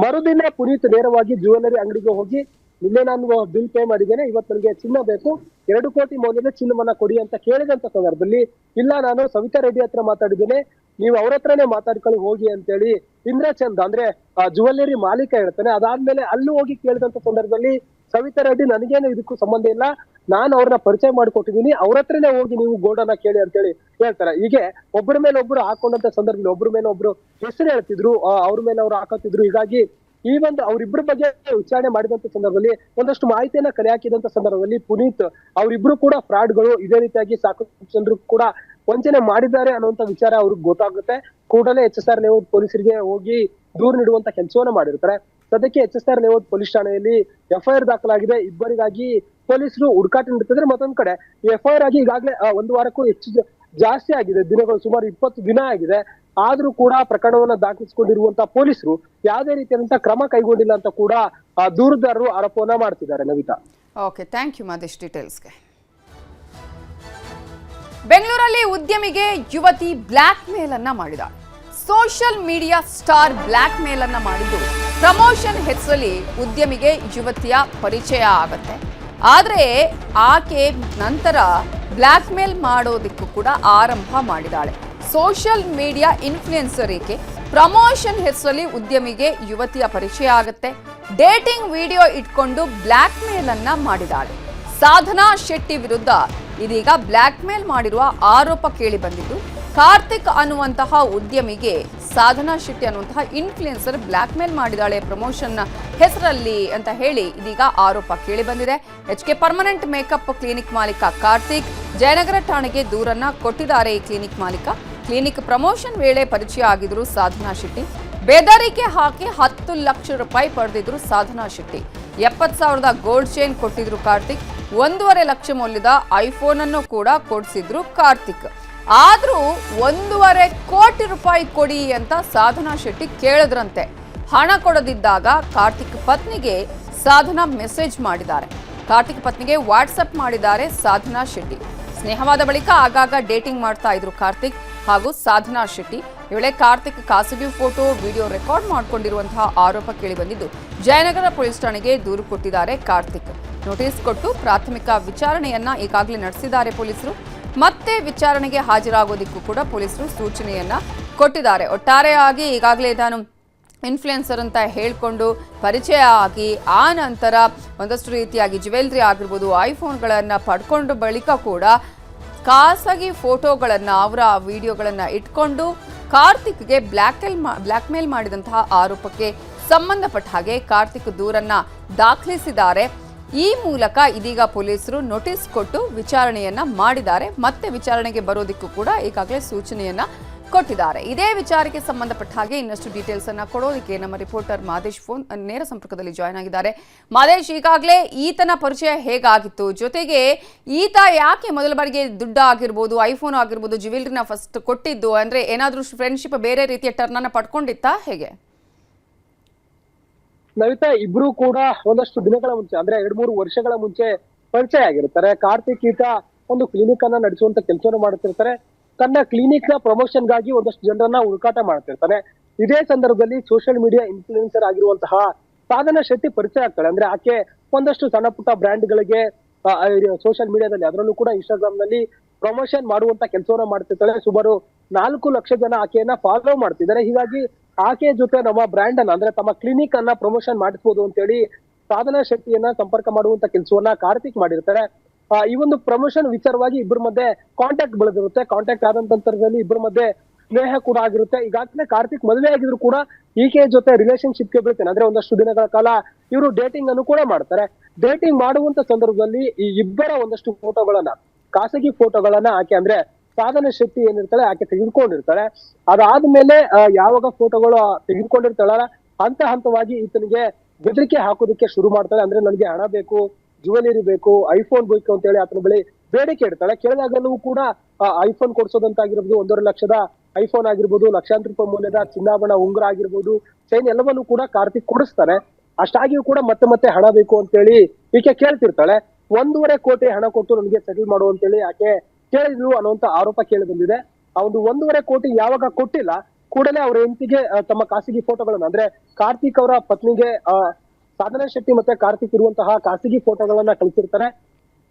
Speaker 5: ಮರುದಿನ ಪುನೀತ್ ನೇರವಾಗಿ ಜುವೆಲ್ಲರಿ ಅಂಗಡಿಗೆ ಹೋಗಿ, ನಿನ್ನೆ ನಾನು ಬಿಲ್ ಪೇ ಮಾಡಿದ್ದೇನೆ, ಇವತ್ತು ನನಗೆ ಚಿನ್ನ ಬೇಕು, 2 ಕೋಟಿ ಮೌಲ್ಯದ ಚಿನ್ನವನ್ನ ಕೊಡಿ ಅಂತ ಕೇಳಿದಂತ ಸಂದರ್ಭದಲ್ಲಿ, ಇಲ್ಲ ನಾನು ಸವಿತಾ ರೆಡ್ಡಿ ಹತ್ರ ಮಾತಾಡಿದ್ದೇನೆ, ನೀವು ಅವ್ರ ಹತ್ರನೇ ಮಾತಾಡ್ಕೊಳ್ಳಿ ಹೋಗಿ ಅಂತೇಳಿ ಇಂದ್ರಚಂದ್ ಅಂದ್ರೆ ಜುವೆಲ್ಲರಿ ಮಾಲೀಕ ಹೇಳ್ತಾನೆ. ಅದಾದ್ಮೇಲೆ ಅಲ್ಲಿ ಹೋಗಿ ಕೇಳಿದಂತ ಸಂದರ್ಭದಲ್ಲಿ ಸವಿತಾ ರೆಡ್ಡಿ, ನನಗೇನು ಇದಕ್ಕೂ ಸಂಬಂಧ ಇಲ್ಲ, ನಾನು ಅವ್ರನ್ನ ಪರಿಚಯ ಮಾಡಿಕೊಟ್ಟಿದ್ದೀನಿ, ಅವ್ರ ಹತ್ರನೇ ಹೋಗಿ ನೀವು ಗೋಲ್ಡ್ ಅನ್ನ ಕೇಳಿ ಅಂತೇಳಿ ಹೇಳ್ತಾರೆ. ಹೀಗೆ ಒಬ್ಬರ ಮೇಲೆ ಒಬ್ರು ಹಾಕೊಂಡಂತ ಸಂದರ್ಭದಲ್ಲಿ ಒಬ್ಬರ ಮೇಲೆ ಒಬ್ರು ಹೆಸರು ಹೇಳ್ತಿದ್ರು, ಅವ್ರ ಮೇಲೆ ಅವ್ರು ಹಾಕೋತಿದ್ರು. ಹೀಗಾಗಿ ಈ ಒಂದು ಅವ್ರಿಬ್ರ ಬಗ್ಗೆ ವಿಚಾರಣೆ ಮಾಡಿದಂತ ಸಂದರ್ಭದಲ್ಲಿ ಒಂದಷ್ಟು ಮಾಹಿತಿಯನ್ನ ಕಲೆ ಹಾಕಿದಂತ ಸಂದರ್ಭದಲ್ಲಿ ಪುನೀತ್ ಅವರಿಬ್ರು ಕೂಡ ಫ್ರಾಡ್ಗಳು, ಇದೇ ರೀತಿಯಾಗಿ ಸಾಕಷ್ಟು ಜನರು ಕೂಡ ವಂಚನೆ ಮಾಡಿದ್ದಾರೆ ಅನ್ನುವಂತ ವಿಚಾರ ಅವ್ರಿಗೆ ಗೊತ್ತಾಗುತ್ತೆ. ಕೂಡಲೇ HSR ಲೇಔಟ್ ಪೊಲೀಸರಿಗೆ ಹೋಗಿ ದೂರು ನೀಡುವಂತ ಕೆಲಸವನ್ನ ಮಾಡಿರ್ತಾರೆ. ಸದ್ಯಕ್ಕೆ HSR ಲೇಔಟ್ ಪೊಲೀಸ್ ಠಾಣೆಯಲ್ಲಿ FIR ದಾಖಲಾಗಿದೆ. ಇಬ್ಬರಿಗಾಗಿ ಪೊಲೀಸರು ಹುಡುಕಾಟ ನಡೆಸಿದ್ರೆ, ಮತ್ತೊಂದ್ ಕಡೆ FIR ಆಗಿ ಈಗಾಗಲೇ 1 ವಾರಕ್ಕೂ ಹೆಚ್ಚು ಜಾಸ್ತಿ ಆಗಿದೆ, ದಿನಗಳು ಸುಮಾರು 20 ದಿನ ಆಗಿದೆ. ಆದ್ರೂ ಕೂಡ ಪ್ರಕರಣವನ್ನ ದಾಖಲಿಸಿಕೊಂಡಿರುವಂತಹ ಪೊಲೀಸರು ಯಾವುದೇ ರೀತಿಯಾದಂತಹ ಕ್ರಮ ಕೈಗೊಂಡಿಲ್ಲ ಅಂತ ಕೂಡ ದೂರುದಾರರು ಆರೋಪವನ್ನ ಮಾಡ್ತಿದ್ದಾರೆ. Navita,
Speaker 1: okay, thank you Madesh ಡೀಟೇಲ್ಸ್ಗೆ. ಬೆಂಗಳೂರಲ್ಲಿ ಉದ್ಯಮಿಗೆ ಯುವತಿ ಬ್ಲ್ಯಾಕ್ ಮೇಲ್ ಅನ್ನ ಮಾಡಿದ. Social media star blackmail ಅನ್ನ ಮಾಡಿದ್ದು ಪ್ರಮೋಷನ್ ಹೆಸರಲ್ಲಿ ಉದ್ಯಮಿಗೆ ಯುವತಿಯ ಪರಿಚಯ ಆಗತ್ತೆ. ಆದರೆ ಆಕೆ ನಂತರ ಬ್ಲ್ಯಾಕ್ ಮೇಲ್ ಮಾಡೋದಕ್ಕೂ ಕೂಡ ಆರಂಭ ಮಾಡಿದಾಳೆ. ಸೋಷಿಯಲ್ ಮೀಡಿಯಾ ಇನ್ಫ್ಲುಯೆನ್ಸರ್ ಈಕೆ. ಪ್ರಮೋಷನ್ ಹೆಸರಲ್ಲಿ ಉದ್ಯಮಿಗೆ ಯುವತಿಯ ಪರಿಚಯ ಆಗುತ್ತೆ. ಡೇಟಿಂಗ್ ವಿಡಿಯೋ ಇಟ್ಕೊಂಡು ಬ್ಲ್ಯಾಕ್ ಮೇಲ್ ಅನ್ನ ಮಾಡಿದಾಳೆ. ಸಾಧನಾ ಶೆಟ್ಟಿ ವಿರುದ್ಧ ಇದೀಗ ಬ್ಲ್ಯಾಕ್ ಮೇಲ್ ಮಾಡಿರುವ ಆರೋಪ ಕೇಳಿ ಬಂದಿದ್ದು, ಕಾರ್ತಿಕ್ ಅನ್ನುವಂತಹ ಉದ್ಯಮಿಗೆ ಸಾಧನಾ ಶೆಟ್ಟಿ ಅನ್ನುವಂತಹ ಇನ್ಫ್ಲುಯೆನ್ಸರ್ ಬ್ಲ್ಯಾಕ್ ಮೇಲ್ ಮಾಡಿದಾಳೆ ಪ್ರಮೋಷನ್ ಹೆಸರಲ್ಲಿ ಅಂತ ಹೇಳಿ ಇದೀಗ ಆರೋಪ ಕೇಳಿ ಬಂದಿದೆ. HK ಪರ್ಮನೆಂಟ್ ಮೇಕಪ್ ಕ್ಲಿನಿಕ್ ಮಾಲೀಕ ಕಾರ್ತಿಕ್ ಜಯನಗರ ಠಾಣೆಗೆ ದೂರನ್ನ ಕೊಟ್ಟಿದ್ದಾರೆ. ಈ ಕ್ಲಿನಿಕ್ ಮಾಲೀಕ ಕ್ಲಿನಿಕ್ ಪ್ರಮೋಷನ್ ವೇಳೆ ಪರಿಚಯ ಆಗಿದ್ರು ಸಾಧನಾ ಶೆಟ್ಟಿ. ಬೆದರಿಕೆ ಹಾಕಿ 10 ಲಕ್ಷ ರೂಪಾಯಿ ಪಡೆದಿದ್ರು ಸಾಧನಾ ಶೆಟ್ಟಿ. 70,000 ಗೋಲ್ಡ್ ಚೈನ್ ಕೊಟ್ಟಿದ್ರು ಕಾರ್ತಿಕ್. 1.5 ಲಕ್ಷ ಮೌಲ್ಯದ ಐಫೋನ್ ಅನ್ನು ಕೂಡ ಕೊಡಿಸಿದ್ರು ಕಾರ್ತಿಕ್. ಆದ್ರೂ 1.5 ಕೋಟಿ ರೂಪಾಯಿ ಕೊಡಿ ಅಂತ ಸಾಧನಾ ಶೆಟ್ಟಿ ಕೇಳಿದ್ರಂತೆ. ಹಣ ಕೊಡದಿದ್ದಾಗ ಕಾರ್ತಿಕ್ ಪತ್ನಿಗೆ ಸಾಧನಾ ಮೆಸೇಜ್ ಮಾಡಿದ್ದಾರೆ. ಕಾರ್ತಿಕ್ ಪತ್ನಿಗೆ ವಾಟ್ಸಪ್ ಮಾಡಿದ್ದಾರೆ ಸಾಧನಾ ಶೆಟ್ಟಿ. ಸ್ನೇಹವಾದ ಬಳಿಕ ಆಗಾಗ ಡೇಟಿಂಗ್ ಮಾಡ್ತಾ ಇದ್ರು ಕಾರ್ತಿಕ್ ಹಾಗೂ ಸಾಧನಾ ಶೆಟ್ಟಿ. ಈ ವೇಳೆ ಕಾರ್ತಿಕ್ ಖಾಸಗಿ ಫೋಟೋ ವಿಡಿಯೋ ರೆಕಾರ್ಡ್ ಮಾಡಿಕೊಂಡಿರುವಂತಹ ಆರೋಪ ಕೇಳಿ ಬಂದಿದ್ದು, ಜಯನಗರ ಪೊಲೀಸ್ ಠಾಣೆಗೆ ದೂರು ಕೊಟ್ಟಿದ್ದಾರೆ ಕಾರ್ತಿಕ್. ನೋಟಿಸ್ ಕೊಟ್ಟು ಪ್ರಾಥಮಿಕ ವಿಚಾರಣೆಯನ್ನ ಈಗಾಗಲೇ ನಡೆಸಿದ್ದಾರೆ ಪೊಲೀಸರು. ಮತ್ತೆ ವಿಚಾರಣೆಗೆ ಹಾಜರಾಗೋದಕ್ಕೂ ಕೂಡ ಪೊಲೀಸರು ಸೂಚನೆಯನ್ನ ಕೊಟ್ಟಿದ್ದಾರೆ. ಒಟ್ಟಾರೆಯಾಗಿ ಈಗಾಗಲೇ ನಾನು ಇನ್ಫ್ಲುಯೆನ್ಸರ್ ಅಂತ ಹೇಳ್ಕೊಂಡು ಪರಿಚಯ ಆಗಿ ಆ ನಂತರ ಒಂದಷ್ಟು ರೀತಿಯಾಗಿ ಜ್ಯುವೆಲ್ರಿ ಆಗಿರ್ಬೋದು, ಐಫೋನ್ಗಳನ್ನು ಪಡ್ಕೊಂಡು ಬಳಿಕ ಕೂಡ ಖಾಸಗಿ ಫೋಟೋಗಳನ್ನು ಅವರ ವಿಡಿಯೋಗಳನ್ನು ಇಟ್ಕೊಂಡು ಕಾರ್ತಿಕ್ಗೆ ಬ್ಲ್ಯಾಕ್ ಮೇಲ್ ಮಾಡಿದಂತಹ ಆರೋಪಕ್ಕೆ ಸಂಬಂಧಪಟ್ಟ ಹಾಗೆ ಕಾರ್ತಿಕ್ ದೂರನ್ನ ದಾಖಲಿಸಿದ್ದಾರೆ. ಈ ಮೂಲಕ ಇದೀಗ ಪೊಲೀಸರು ನೋಟಿಸ್ ಕೊಟ್ಟು ವಿಚಾರಣೆಯನ್ನ ಮಾಡಿದ್ದಾರೆ. ಮತ್ತೆ ವಿಚಾರಣೆಗೆ ಬರೋದಕ್ಕೂ ಕೂಡ ಈಗಾಗಲೇ ಸೂಚನೆಯನ್ನ ಕೊಟ್ಟಿದ್ದಾರೆ. ಇದೇ ವಿಚಾರಕ್ಕೆ ಸಂಬಂಧಪಟ್ಟ ಹಾಗೆ ಇನ್ನಷ್ಟು ಡೀಟೇಲ್ಸ್ ಅನ್ನ ಕೊಡೋದಕ್ಕೆ ನಮ್ಮ ರಿಪೋರ್ಟರ್ ಮಾದೇಶ್ ಫೋನ್ ನೇರ ಸಂಪರ್ಕದಲ್ಲಿ ಜಾಯ್ನ್ ಆಗಿದ್ದಾರೆ. ಮಾದೇಶ್, ಈಗಾಗಲೇ ಈತನ ಪರಿಚಯ ಹೇಗಾಗಿತ್ತು, ಜೊತೆಗೆ ಈತ ಯಾಕೆ ಮೊದಲ ಬಾರಿಗೆ ದುಡ್ಡು ಆಗಿರ್ಬೋದು, ಐಫೋನ್ ಆಗಿರ್ಬೋದು, ಜ್ಯುವೆಲ್ರಿನ ಫಸ್ಟ್ ಕೊಟ್ಟಿದ್ದು, ಅಂದ್ರೆ ಏನಾದ್ರೂ ಫ್ರೆಂಡ್ಶಿಪ್ ಬೇರೆ ರೀತಿಯ ಟರ್ನ್ ಅನ್ನ ಪಡ್ಕೊಂಡಿತ್ತಾ, ಹೇಗೆ?
Speaker 5: ನವಿತಾ, ಇಬ್ರು ಕೂಡ ಒಂದಷ್ಟು ದಿನಗಳ ಮುಂಚೆ ಅಂದ್ರೆ 2-3 ವರ್ಷಗಳ ಮುಂಚೆ ಪರಿಚಯ ಆಗಿರ್ತಾರೆ. ಕಾರ್ತಿಕ್ ಈತ ಒಂದು ಕ್ಲಿನಿಕ್ ಅನ್ನ ನಡೆಸುವಂತ ಕೆಲಸವನ್ನು ಮಾಡುತ್ತಿರ್ತಾರೆ. ತನ್ನ ಕ್ಲಿನಿಕ್ ನ ಪ್ರಮೋಷನ್ ಗಾಗಿ ಒಂದಷ್ಟು ಜನರನ್ನ ಹುಡುಕಾಟ ಮಾಡ್ತಿರ್ತಾನೆ. ಇದೇ ಸಂದರ್ಭದಲ್ಲಿ ಸೋಷಿಯಲ್ ಮೀಡಿಯಾ ಇನ್ಫ್ಲುಯೆನ್ಸರ್ ಆಗಿರುವಂತಹ ಸಾಧನಾ ಶೆಟ್ಟಿ ಪರಿಚಯ ಆಗ್ತಾಳೆ. ಅಂದ್ರೆ ಆಕೆ ಒಂದಷ್ಟು ಸಣ್ಣ ಪುಟ್ಟ ಬ್ರ್ಯಾಂಡ್ ಗಳಿಗೆ ಸೋಷಿಯಲ್ ಮೀಡಿಯಾದಲ್ಲಿ, ಅದರಲ್ಲೂ ಕೂಡ ಇನ್ಸ್ಟಾಗ್ರಾಮ್ ನಲ್ಲಿ ಪ್ರಮೋಷನ್ ಮಾಡುವಂತ ಕೆಲಸವನ್ನ ಮಾಡ್ತಿರ್ತಾಳೆ. ಸುಮಾರು 4 ಲಕ್ಷ ಜನ ಆಕೆಯನ್ನ ಫಾಲೋ ಮಾಡ್ತಿದ್ದಾರೆ. ಹೀಗಾಗಿ ಆಕೆಯ ಜೊತೆ ನಮ್ಮ ಬ್ರ್ಯಾಂಡ್ ಅನ್ನ ಅಂದ್ರೆ ತಮ್ಮ ಕ್ಲಿನಿಕ್ ಅನ್ನ ಪ್ರಮೋಷನ್ ಮಾಡಿಸ್ಬೋದು ಅಂತೇಳಿ ಸಾಧನಾ ಶೆಟ್ಟಿಯನ್ನ ಸಂಪರ್ಕ ಮಾಡುವಂತ ಕೆಲಸವನ್ನ ಕಾರ್ತಿಕ್ ಮಾಡಿರ್ತಾರೆ. ಈ ಒಂದು ಪ್ರಮೋಷನ್ ವಿಚಾರವಾಗಿ ಇಬ್ಬರ ಮಧ್ಯೆ ಕಾಂಟ್ಯಾಕ್ಟ್ ಬೆಳೆದಿರುತ್ತೆ. ಕಾಂಟ್ಯಾಕ್ಟ್ ಆದ ನಂತರದಲ್ಲಿ ಇಬ್ಬರ ಮಧ್ಯೆ ಸ್ನೇಹ ಕೂಡ ಆಗಿರುತ್ತೆ. ಈಗಾಗಲೇ ಕಾರ್ತಿಕ್ ಮದುವೆ ಆಗಿದ್ರು ಕೂಡ ಈಕೆಯ ಜೊತೆ ರಿಲೇಶನ್ಶಿಪ್ಗೆ ಬೀಳ್ತೇನೆ. ಅಂದ್ರೆ ಒಂದಷ್ಟು ದಿನಗಳ ಕಾಲ ಇವರು ಡೇಟಿಂಗ್ ಅನ್ನು ಕೂಡ ಮಾಡ್ತಾರೆ. ಡೇಟಿಂಗ್ ಮಾಡುವಂತ ಸಂದರ್ಭದಲ್ಲಿ ಈ ಇಬ್ಬರ ಒಂದಷ್ಟು ಫೋಟೋಗಳನ್ನ, ಖಾಸಗಿ ಫೋಟೋಗಳನ್ನ ಆಕೆ ಅಂದ್ರೆ ಸಾಧನಾ ಶೆಟ್ಟಿ ಏನಿರ್ತಾಳೆ ಆಕೆ ತೆಗೆದುಕೊಂಡಿರ್ತಾಳೆ. ಅದಾದ್ಮೇಲೆ ಯಾವಾಗ ಫೋಟೋಗಳು ತೆಗೆದುಕೊಂಡಿರ್ತಾಳ ಹಂತ ಹಂತವಾಗಿ ಈತನಿಗೆ ಬೆದರಿಕೆ ಹಾಕೋದಕ್ಕೆ ಶುರು ಮಾಡ್ತಾಳೆ. ಅಂದ್ರೆ ನನಗೆ ಹಣ ಬೇಕು, ಜ್ಯುವೆಲರಿ ಬೇಕು, ಐಫೋನ್ ಬೇಕು ಅಂತ ಹೇಳಿ ಆತನ ಬಳಿ ಬೇಡಿಕೆ ಇಡ್ತಾಳೆ. ಕೇಳಿದಾಗಲೂ ಕೂಡ ಐಫೋನ್ ಕೊಡ್ಸೋದಂತಾಗಿರ್ಬೋದು, 1.5 ಲಕ್ಷದ ಐಫೋನ್ ಆಗಿರ್ಬೋದು, ಲಕ್ಷಾಂತರ ರೂಪಾಯಿ ಮೌಲ್ಯದ ಚಿನ್ನಾಭರಣ ಉಂಗುರ ಆಗಿರ್ಬೋದು, ಚೈನ್ ಎಲ್ಲವನ್ನೂ ಕೂಡ ಕಾರ್ತಿಕ್ ಕೊಡಿಸ್ತಾನೆ. ಅಷ್ಟಾಗಿಯೂ ಕೂಡ ಮತ್ತೆ ಮತ್ತೆ ಹಣ ಬೇಕು ಅಂತೇಳಿ ಈಕೆ ಕೇಳ್ತಿರ್ತಾಳೆ. 1.5 ಕೋಟಿ ಹಣ ಕೊಟ್ಟು ನನಗೆ ಸೆಟಲ್ ಮಾಡು ಅಂತೇಳಿ ಆಕೆ ಕೇಳಿದ್ರು ಅನ್ನುವಂತ ಆರೋಪ ಕೇಳಿ ಬಂದಿದೆ. ಆ ಒಂದು 1.5 ಕೋಟಿ ಯಾವಾಗ ಕೊಟ್ಟಿಲ್ಲ, ಕೂಡಲೇ ಅವ್ರ ಹೆಂಡತಿಗೆ ತಮ್ಮ ಖಾಸಗಿ ಫೋಟೋಗಳನ್ನ ಅಂದ್ರೆ ಕಾರ್ತಿಕ್ ಅವರ ಪತ್ನಿಗೆ ಸಾಧನಾ ಶೆಟ್ಟಿ ಮತ್ತೆ ಕಾರ್ತಿಕ್ ಇರುವಂತಹ ಖಾಸಗಿ ಫೋಟೋಗಳನ್ನ ಕಳಿಸಿರ್ತಾರೆ.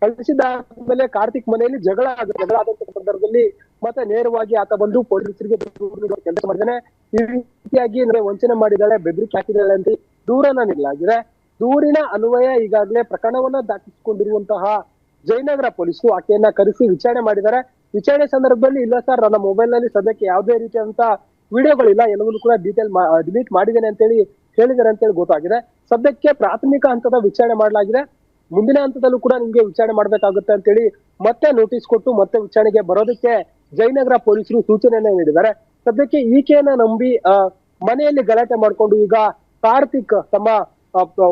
Speaker 5: ಕಳಿಸಿದಾದ್ಮೇಲೆ ಕಾರ್ತಿಕ್ ಮನೆಯಲ್ಲಿ ಜಗಳ ಆದಂತ ಸಂದರ್ಭದಲ್ಲಿ ಮತ್ತೆ ನೇರವಾಗಿ ಆತ ಬಂದು ಪೊಲೀಸರಿಗೆ ಕೆಲಸ ಮಾಡಿದ್ದಾನೆ. ಈ ರೀತಿಯಾಗಿ ವಂಚನೆ ಮಾಡಿದ್ದಾಳೆ, ಬೆದರಿಕೆ ಹಾಕಿದ್ದಾಳೆ ಅಂತ ದೂರನ್ನ ನೀಡಲಾಗಿದೆ. ದೂರಿನ ಅನ್ವಯ ಈಗಾಗಲೇ ಪ್ರಕರಣವನ್ನ ದಾಖಲಿಸಿಕೊಂಡಿರುವಂತಹ ಜಯನಗರ ಪೊಲೀಸರು ಆಕೆಯನ್ನ ಕರೆಸಿ ವಿಚಾರಣೆ ಮಾಡಿದ್ದಾರೆ. ವಿಚಾರಣೆ ಸಂದರ್ಭದಲ್ಲಿ ಇಲ್ಲ ಸರ್, ನನ್ನ ಮೊಬೈಲ್ ನಲ್ಲಿ ಸದ್ಯಕ್ಕೆ ಯಾವುದೇ ರೀತಿಯಾದಂತ ವಿಡಿಯೋಗಳಿಲ್ಲ, ಎಲ್ಲವನ್ನೂ ಕೂಡ ಡಿಲೀಟ್ ಮಾಡಿದ್ದೇನೆ ಅಂತೇಳಿ ಹೇಳಿದ್ದಾರೆ ಅಂತೇಳಿ ಗೊತ್ತಾಗಿದೆ. ಸದ್ಯಕ್ಕೆ ಪ್ರಾಥಮಿಕ ಹಂತದ ವಿಚಾರಣೆ ಮಾಡಲಾಗಿದೆ. ಮುಂದಿನ ಹಂತದಲ್ಲೂ ಕೂಡ ನಿಮ್ಗೆ ವಿಚಾರಣೆ ಮಾಡ್ಬೇಕಾಗುತ್ತೆ ಅಂತೇಳಿ ಮತ್ತೆ ನೋಟಿಸ್ ಕೊಟ್ಟು ಮತ್ತೆ ವಿಚಾರಣೆಗೆ ಬರೋದಕ್ಕೆ ಜಯನಗರ ಪೊಲೀಸರು ಸೂಚನೆಯನ್ನ ನೀಡಿದ್ದಾರೆ. ಸದ್ಯಕ್ಕೆ ಈಕೆಯನ್ನ ನಂಬಿ ಮನೆಯಲ್ಲಿ ಗಲಾಟೆ ಮಾಡ್ಕೊಂಡು ಈಗ ಕಾರ್ತಿಕ್ ತಮ್ಮ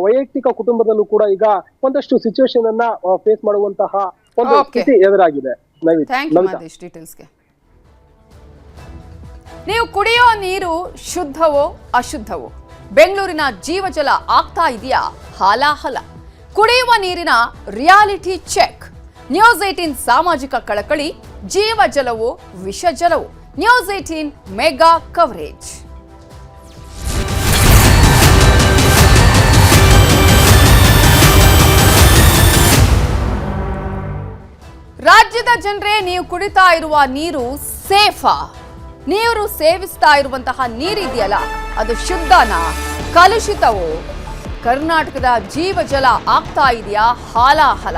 Speaker 5: ವೈಯಕ್ತಿಕ ಕುಟುಂಬದಲ್ಲೂ ಕೂಡ ಈಗ ಒಂದಷ್ಟು ಸಿಚುವೇಶನ್ ಅನ್ನ ಫೇಸ್ ಮಾಡುವಂತಹ ಒಂದು ಸ್ಥಿತಿ ಎದುರಾಗಿದೆ.
Speaker 1: ನೀವು ಕುಡಿಯೋ ನೀರು ಶುದ್ಧವೋ ಅಶುದ್ಧವೋ? ಬೆಂಗಳೂರಿನ ಜೀವಜಲ ಆಗ್ತಾ ಇದೆಯಾ ಹಾಲಾಹಲ? ಕುಡಿಯುವ ನೀರಿನ ರಿಯಾಲಿಟಿ ಚೆಕ್. ನ್ಯೂಸ್ 18 ಸಾಮಾಜಿಕ ಕಳಕಳಿ. ಜೀವಜಲವೋ ವಿಷಜಲವೋ? News 18 mega coverage. ರಾಜ್ಯದ ಜನರೇ, ನೀವು ಕುಡಿತಾ ಇರುವ ನೀರು ಸೇಫಾ? ನೀರು ಸೇವಿಸ್ತಾ ಇರುವಂತಹ ನೀರಿದೆಯಲ್ಲ, ಅದು ಶುದ್ಧನಾ, ಕಲುಷಿತವೋ? ಕರ್ನಾಟಕದ ಜೀವಜಲ ಆಗ್ತಾ ಇದೆಯಾ ಹಾಲಾಹಲ?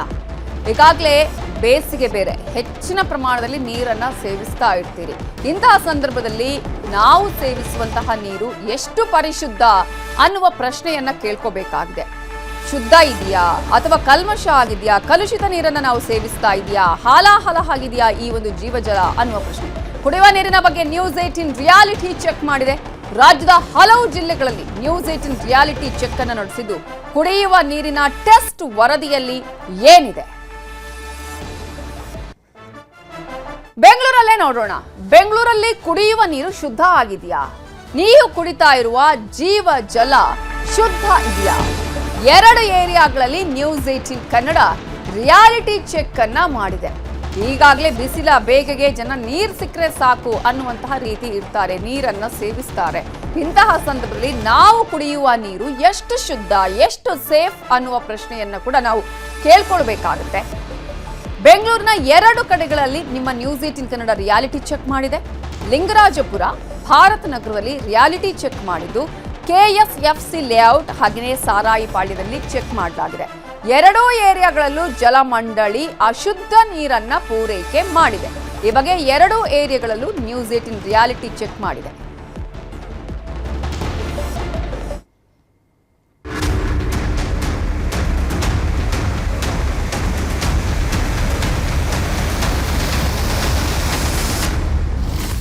Speaker 1: ಈಗಾಗಲೇ ಬೇಸಿಗೆ ಬೇರೆ, ಹೆಚ್ಚಿನ ಪ್ರಮಾಣದಲ್ಲಿ ನೀರನ್ನ ಸೇವಿಸ್ತಾ ಇರ್ತೀರಿ. ಇಂತಹ ಸಂದರ್ಭದಲ್ಲಿ ನಾವು ಸೇವಿಸುವಂತಹ ನೀರು ಎಷ್ಟು ಪರಿಶುದ್ಧ ಅನ್ನುವ ಪ್ರಶ್ನೆಯನ್ನ ಕೇಳ್ಕೋಬೇಕಾಗಿದೆ. ಶುದ್ಧ ಇದೆಯಾ ಅಥವಾ ಕಲ್ಮಶ ಆಗಿದೆಯಾ? ಕಲುಷಿತ ನೀರನ್ನ ನಾವು ಸೇವಿಸ್ತಾ ಇದೆಯಾ? ಹಾಲಾಹಲ ಆಗಿದೆಯಾ ಈ ಒಂದು ಜೀವಜಲ ಅನ್ನುವ ಪ್ರಶ್ನೆ. ಕುಡಿಯುವ ನೀರಿನ ಬಗ್ಗೆ ನ್ಯೂಸ್ 18 ರಿಯಾಲಿಟಿ ಚೆಕ್ ಮಾಡಿದೆ. ರಾಜ್ಯದ ಹಲವು ಜಿಲ್ಲೆಗಳಲ್ಲಿ ನ್ಯೂಸ್ 18 ರಿಯಾಲಿಟಿ ಚೆಕ್ ಅನ್ನು ನಡೆಸಿದ್ದು, ಕುಡಿಯುವ ನೀರಿನ ಟೆಸ್ಟ್ ವರದಿಯಲ್ಲಿ ಏನಿದೆ ಬೆಂಗಳೂರಲ್ಲೇ ನೋಡೋಣ. ಬೆಂಗಳೂರಲ್ಲಿ ಕುಡಿಯುವ ನೀರು ಶುದ್ಧ ಆಗಿದೆಯಾ? ನೀವು ಕುಡಿತಾ ಇರುವ ಜೀವ ಜಲ ಶುದ್ಧ ಇದೆಯಾ? 2 ಏರಿಯಾಗಳಲ್ಲಿ ನ್ಯೂಸ್ 18 ಕನ್ನಡ ರಿಯಾಲಿಟಿ ಚೆಕ್ ಅನ್ನ ಮಾಡಿದೆ. ಈಗಾಗಲೇ ಬಿಸಿಲ ಬೇಗೆಗೆ ಜನ ನೀರು ಸಿಕ್ಕರೆ ಸಾಕು ಅನ್ನುವಂತಹ ರೀತಿ ಇರ್ತಾರೆ, ನೀರನ್ನ ಸೇವಿಸ್ತಾರೆ. ಇಂತಹ ಸಂದರ್ಭದಲ್ಲಿ ನಾವು ಕುಡಿಯುವ ನೀರು ಎಷ್ಟು ಶುದ್ಧ, ಎಷ್ಟು ಸೇಫ್ ಅನ್ನುವ ಪ್ರಶ್ನೆಯನ್ನ ಕೂಡ ನಾವು ಕೇಳ್ಕೊಳ್ಬೇಕಾಗುತ್ತೆ. ಬೆಂಗಳೂರಿನ 2 ಕಡೆಗಳಲ್ಲಿ ನಿಮ್ಮ ನ್ಯೂಸ್ 18 ಕನ್ನಡ ರಿಯಾಲಿಟಿ ಚೆಕ್ ಮಾಡಿದೆ. ಲಿಂಗರಾಜಪುರ, ಭಾರತ ನಗರದಲ್ಲಿ ರಿಯಾಲಿಟಿ ಚೆಕ್ ಮಾಡಿದ್ದು, KSFC ಲೇಔಟ್ ಹಾಗೆಯೇ ಸಾರಾಯಿಪಾಳ್ಯದಲ್ಲಿ ಚೆಕ್ ಮಾಡಲಾಗಿದೆ. 2 ಏರಿಯಾಗಳಲ್ಲೂ ಜಲಮಂಡಳಿ ಅಶುದ್ಧ ನೀರನ್ನ ಪೂರೈಕೆ ಮಾಡಿದೆ. ಈ ಬಗ್ಗೆ 2 ಏರಿಯಾಗಳಲ್ಲೂ ನ್ಯೂಸ್ 18 ರಿಯಾಲಿಟಿ ಚೆಕ್ ಮಾಡಿದೆ.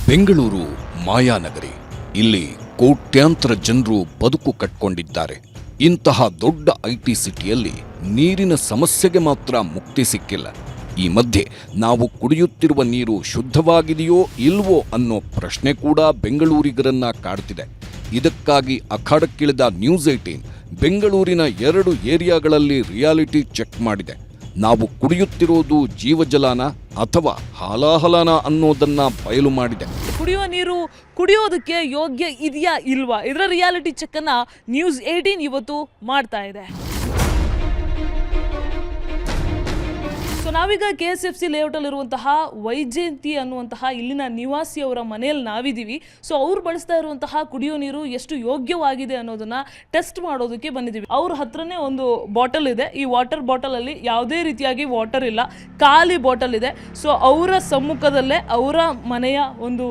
Speaker 6: ಬೆಂಗಳೂರು ಮಾಯಾನಗರಿ. ಇಲ್ಲಿ ಕೋಟ್ಯಾಂತರ ಜನರು ಬದುಕು ಕಟ್ಕೊಂಡಿದ್ದಾರೆ. ಇಂತಹ ದೊಡ್ಡ IT ಸಿಟಿಯಲ್ಲಿ ನೀರಿನ ಸಮಸ್ಯೆಗೆ ಮಾತ್ರ ಮುಕ್ತಿ ಸಿಕ್ಕಿಲ್ಲ. ಈ ಮಧ್ಯೆ ನಾವು ಕುಡಿಯುತ್ತಿರುವ ನೀರು ಶುದ್ಧವಾಗಿದೆಯೋ ಇಲ್ವೋ ಅನ್ನೋ ಪ್ರಶ್ನೆ ಕೂಡ ಬೆಂಗಳೂರಿಗರನ್ನ ಕಾಡ್ತಿದೆ. ಇದಕ್ಕಾಗಿ ಅಖಾಡಕ್ಕಿಳಿದ ನ್ಯೂಸ್ 18 ಬೆಂಗಳೂರಿನ 2 ಏರಿಯಾಗಳಲ್ಲಿ ರಿಯಾಲಿಟಿ ಚೆಕ್ ಮಾಡಿದೆ. ನಾವು ಕುಡಿಯುತ್ತಿರೋದು ಜೀವಜಲಾನ ಅಥವಾ ಹಾಲಾಹಲಾನ ಅನ್ನೋದನ್ನ ಬಯಲು ಮಾಡಿದೆ.
Speaker 7: ಕುಡಿಯುವ ನೀರು ಕುಡಿಯೋದಕ್ಕೆ ಯೋಗ್ಯ ಇದೆಯಾ ಇಲ್ವಾ, ಇದರ ರಿಯಾಲಿಟಿ ಚೆಕ್ ಅನ್ನ ನ್ಯೂಸ್ 18 ಇವತ್ತು ಮಾಡ್ತಾ ಇದೆ. ಸೊ ನಾವೀಗ KSFC ಲೇಔಟಲ್ಲಿರುವಂತಹ ವೈಜಯಂತಿ ಅನ್ನುವಂತಹ ಇಲ್ಲಿನ ನಿವಾಸಿಯವರ ಮನೆಯಲ್ಲಿ ನಾವಿದ್ದೀವಿ. ಸೊ ಅವ್ರು ಬಳಸ್ತಾ ಇರುವಂತಹ ಕುಡಿಯೋ ನೀರು ಎಷ್ಟು ಯೋಗ್ಯವಾಗಿದೆ ಅನ್ನೋದನ್ನ ಟೆಸ್ಟ್ ಮಾಡೋದಕ್ಕೆ ಬಂದಿದ್ದೀವಿ. ಅವ್ರ ಹತ್ರನೇ ಒಂದು ಬಾಟಲ್ ಇದೆ. ಈ ವಾಟರ್ ಬಾಟಲಲ್ಲಿ ಯಾವುದೇ ರೀತಿಯಾಗಿ ವಾಟರ್ ಇಲ್ಲ, ಖಾಲಿ ಬಾಟಲ್ ಇದೆ. ಸೊ ಅವರ ಸಮ್ಮುಖದಲ್ಲೇ ಅವರ ಮನೆಯ ಒಂದು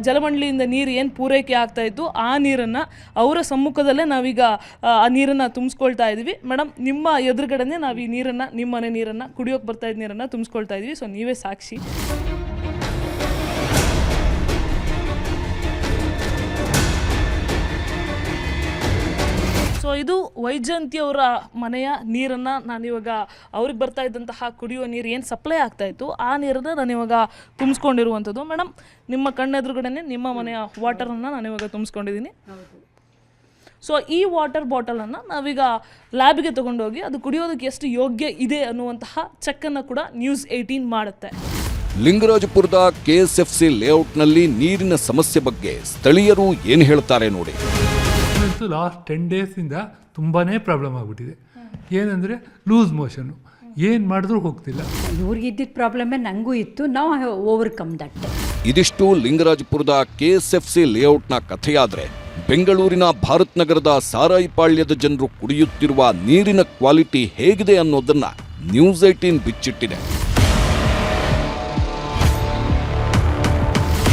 Speaker 7: ಜಲಮಂಡಳಿಯಿಂದ ನೀರು ಏನು ಪೂರೈಕೆ ಆಗ್ತಾ ಇತ್ತು ಆ ನೀರನ್ನು ಅವರ ಸಮ್ಮುಖದಲ್ಲೇ ನಾವೀಗ ಆ ನೀರನ್ನು ತುಂಬಿಸ್ಕೊಳ್ತಾ ಇದ್ದೀವಿ. ಮೇಡಮ್, ನಿಮ್ಮ ಎದುರುಗಡೆನೇ ನಾವು ಈ ನೀರನ್ನು, ನಿಮ್ಮ ಮನೆ ನೀರನ್ನು, ಕುಡಿಯೋಕೆ ಬರ್ತಾ ಇದ್ದ ನೀರನ್ನು ತುಂಬಿಸ್ಕೊಳ್ತಾ ಇದ್ದೀವಿ. ಸೊ ನೀವೇ ಸಾಕ್ಷಿ. ಸೊ ಇದು ವೈಜಯಂತಿ ಅವರ ಮನೆಯ ನೀರನ್ನು ನಾನಿವಾಗ ಅವ್ರಿಗೆ ಬರ್ತಾ ಇದ್ದಂತಹ ಕುಡಿಯುವ ನೀರು ಏನು ಸಪ್ಲೈ ಆಗ್ತಾ ಇತ್ತು ಆ ನೀರನ್ನು ನಾನಿವಾಗ ತುಂಬಿಸ್ಕೊಂಡಿರುವಂಥದ್ದು. ಮೇಡಮ್, ನಿಮ್ಮ ಕಣ್ಣೆದುರುಗಡೆನೆ ನಿಮ್ಮ ಮನೆಯ ವಾಟರನ್ನು ನಾನಿವಾಗ ತುಂಬಿಸ್ಕೊಂಡಿದ್ದೀನಿ. ಸೊ ಈ ವಾಟರ್ ಬಾಟಲನ್ನು ನಾವೀಗ ಲ್ಯಾಬಿಗೆ ತೊಗೊಂಡೋಗಿ ಅದು ಕುಡಿಯೋದಕ್ಕೆ ಎಷ್ಟು ಯೋಗ್ಯ ಇದೆ ಅನ್ನುವಂತಹ ಚೆಕ್ಕನ್ನು ಕೂಡ ನ್ಯೂಸ್ 18 ಮಾಡುತ್ತೆ.
Speaker 6: ಲಿಂಗರಾಜಪುರದ KSFC ಲೇಔಟ್ನಲ್ಲಿ ನೀರಿನ ಸಮಸ್ಯೆ ಬಗ್ಗೆ ಸ್ಥಳೀಯರು ಏನು ಹೇಳ್ತಾರೆ ನೋಡಿ.
Speaker 8: ಲಾಸ್ಟ್ 10 ಡೇಸಿಂದ ತುಂಬಾ ಪ್ರಾಬ್ಲಮ್ ಆಗಿಬಿಟ್ಟಿದೆ. ಏನಂದರೆ ಲೂಸ್ ಮೋಷನ್ನು, ಏನು ಮಾಡಿದ್ರೂ ಹೋಗ್ತಿಲ್ಲ.
Speaker 9: ಇವ್ರಿಗಿದ್ದಿದ್ದ ಪ್ರಾಬ್ಲಮ್ಮೇ ನನಗೂ ಇತ್ತು. ನಾವು ಓವರ್ಕಮ್ ದಟ್.
Speaker 6: ಇದಿಷ್ಟು ಲಿಂಗರಾಜಪುರದ KSFC ಲೇಔಟ್ನ ಕಥೆಯಾದರೆ, ಬೆಂಗಳೂರಿನ ಭಾರತ್ ನಗರದ ಸಾರಾಯಿಪಾಳ್ಯದ ಜನರು ಕುಡಿಯುತ್ತಿರುವ ನೀರಿನ ಕ್ವಾಲಿಟಿ ಹೇಗಿದೆ ಅನ್ನೋದನ್ನ ನ್ಯೂಸ್ 18 ಬಿಚ್ಚಿಟ್ಟಿದೆ.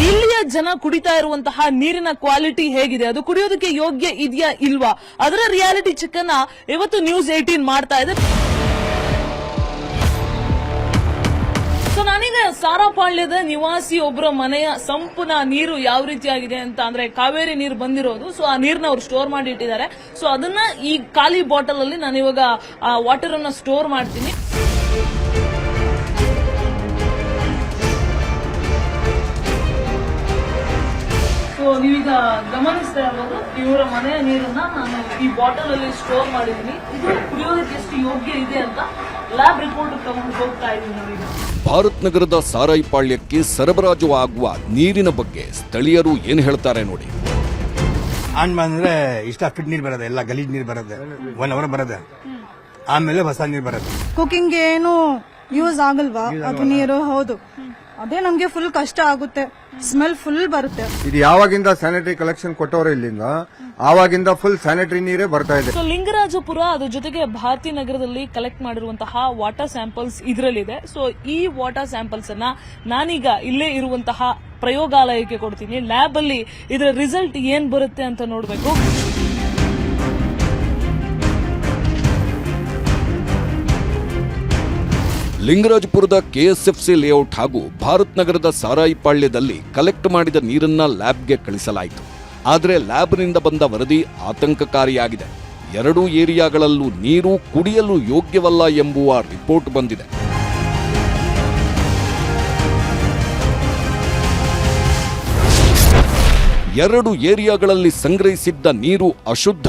Speaker 7: ಇಲ್ಲಿಯ ಜನ ಕುಡಿತಾ ಇರುವಂತಹ ನೀರಿನ ಕ್ವಾಲಿಟಿ ಹೇಗಿದೆ, ಅದು ಕುಡಿಯೋದಕ್ಕೆ ಯೋಗ್ಯ ಇದೆಯಾ ಇಲ್ವಾ, ಅದರ ರಿಯಾಲಿಟಿ ಚೆಕ್ ಅನ್ನ ಇವತ್ತು ನ್ಯೂಸ್ 18 ಮಾಡ್ತಾ ಇದೆ. ಸೊ ನಾನೀಗ ಸಾರಾಪಾಳ್ಯದ ನಿವಾಸಿ ಒಬ್ಬರ ಮನೆಯ ಸಂಪೂರ್ಣ ನೀರು ಯಾವ ರೀತಿಯಾಗಿದೆ ಅಂತ ಅಂದ್ರೆ ಕಾವೇರಿ ನೀರು ಬಂದಿರೋದು. ಸೊ ಆ ನೀರನ್ನ ಅವ್ರು ಸ್ಟೋರ್ ಮಾಡಿ ಇಟ್ಟಿದ್ದಾರೆ. ಸೊ ಅದನ್ನ ಈ ಖಾಲಿ ಬಾಟಲ್ ಅಲ್ಲಿ ನಾನು ಇವಾಗ ಆ ವಾಟರ್ ಅನ್ನ ಸ್ಟೋರ್ ಮಾಡ್ತೀನಿ. ಸೊ ನೀವೀಗ ಗಮನಿಸ್ತಾ ಇರ್ಬೋದು, ಇವರ ಮನೆಯ ನೀರನ್ನ ನಾನು ಈ ಬಾಟಲ್ ಅಲ್ಲಿ ಸ್ಟೋರ್ ಮಾಡಿದ್ದೀನಿ. ಇದು ಕುಡಿಯೋದಕ್ಕೆ ಎಷ್ಟು ಯೋಗ್ಯ ಇದೆ ಅಂತ ಲ್ಯಾಬ್ ರಿಪೋರ್ಟ್ ತಗೊಂಡು ಹೋಗ್ತಾ ಇದ್ದೀನಿ ನಾವೀಗ.
Speaker 6: ಭಾರತ್ ನಗರದ ಸಾರಾಯಿ ಪಾಳ್ಯಕ್ಕೆ ಸರಬರಾಜು ಆಗುವ ನೀರಿನ ಬಗ್ಗೆ ಸ್ಥಳೀಯರು ಏನು ಹೇಳ್ತಾರೆ ನೋಡಿ.
Speaker 10: ಆನ್ ಬಂದ್ರೆ ಇಷ್ಟ ಫಿಟ್ ನೀರು ಬರೋದೆ, ಎಲ್ಲ ಗಲೀಜ್ ನೀರು ಬರೋದೆ, 1 hour ಬರೋದೆ, ಆಮೇಲೆ ಹೊಸ ನೀರು ಬರೋದು.
Speaker 11: ಕುಕಿಂಗ್ ಏನು ಯೂಸ್ ಆಗಲ್ವಾ ಅದು ನೀರು? ಹೌದು, ಅದೇ ನಮ್ಗೆ ಫುಲ್ ಕಷ್ಟ ಆಗುತ್ತೆ, ಸ್ಮೆಲ್ ಫುಲ್ ಬರುತ್ತೆ.
Speaker 10: ಇದು ಯಾವಾಗಿಂದ ಸ್ಯಾನಿಟರಿ ಕಲೆಕ್ಷನ್ ಕೊಟ್ಟವರು ಇಲ್ಲಿಂದ, ಆವಾಗಿಂದ ಫುಲ್ ಸ್ಯಾನಿಟರಿ ನೀರೇ ಬರ್ತಾ ಇದೆ.
Speaker 7: ಸೊ ಲಿಂಗರಾಜಪುರ ಅದ್ರ ಜೊತೆಗೆ ಭಾರತಿ ನಗರದಲ್ಲಿ ಕಲೆಕ್ಟ್ ಮಾಡಿರುವಂತಹ ವಾಟರ್ ಸ್ಯಾಂಪಲ್ಸ್ ಇದರಲ್ಲಿದೆ. ಸೊ ಈ ವಾಟರ್ ಸ್ಯಾಂಪಲ್ಸ್ ಅನ್ನ ನಾನೀಗ ಇಲ್ಲೇ ಇರುವಂತಹ ಪ್ರಯೋಗಾಲಯಕ್ಕೆ ಕೊಡ್ತೀನಿ. ಲ್ಯಾಬ್ ಅಲ್ಲಿ ಇದರ ರಿಸಲ್ಟ್ ಏನ್ ಬರುತ್ತೆ ಅಂತ ನೋಡ್ಬೇಕು.
Speaker 6: ಲಿಂಗರಾಜಪುರದ ಕೆಎಸ್ಎಫ್ಸಿ ಲೇಔಟ್ ಹಾಗೂ ಭಾರತ್ ನಗರದ ಸಾರಾಯಿ ಪಾಳ್ಯದಲ್ಲಿ ಕಲೆಕ್ಟ್ ಮಾಡಿದ ನೀರನ್ನ ಲ್ಯಾಬ್ಗೆ ಕಳಿಸಲಾಯಿತು. ಆದರೆ ಲ್ಯಾಬ್ನಿಂದ ಬಂದ ವರದಿ ಆತಂಕಕಾರಿಯಾಗಿದೆ. 2 ಏರಿಯಾಗಳಲ್ಲೂ ನೀರು ಕುಡಿಯಲು ಯೋಗ್ಯವಲ್ಲ ಎಂಬುವ ರಿಪೋರ್ಟ್ ಬಂದಿದೆ. ಎರಡು ಏರಿಯಾಗಳಲ್ಲಿ ಸಂಗ್ರಹಿಸಿದ್ದ ನೀರು ಅಶುದ್ಧ,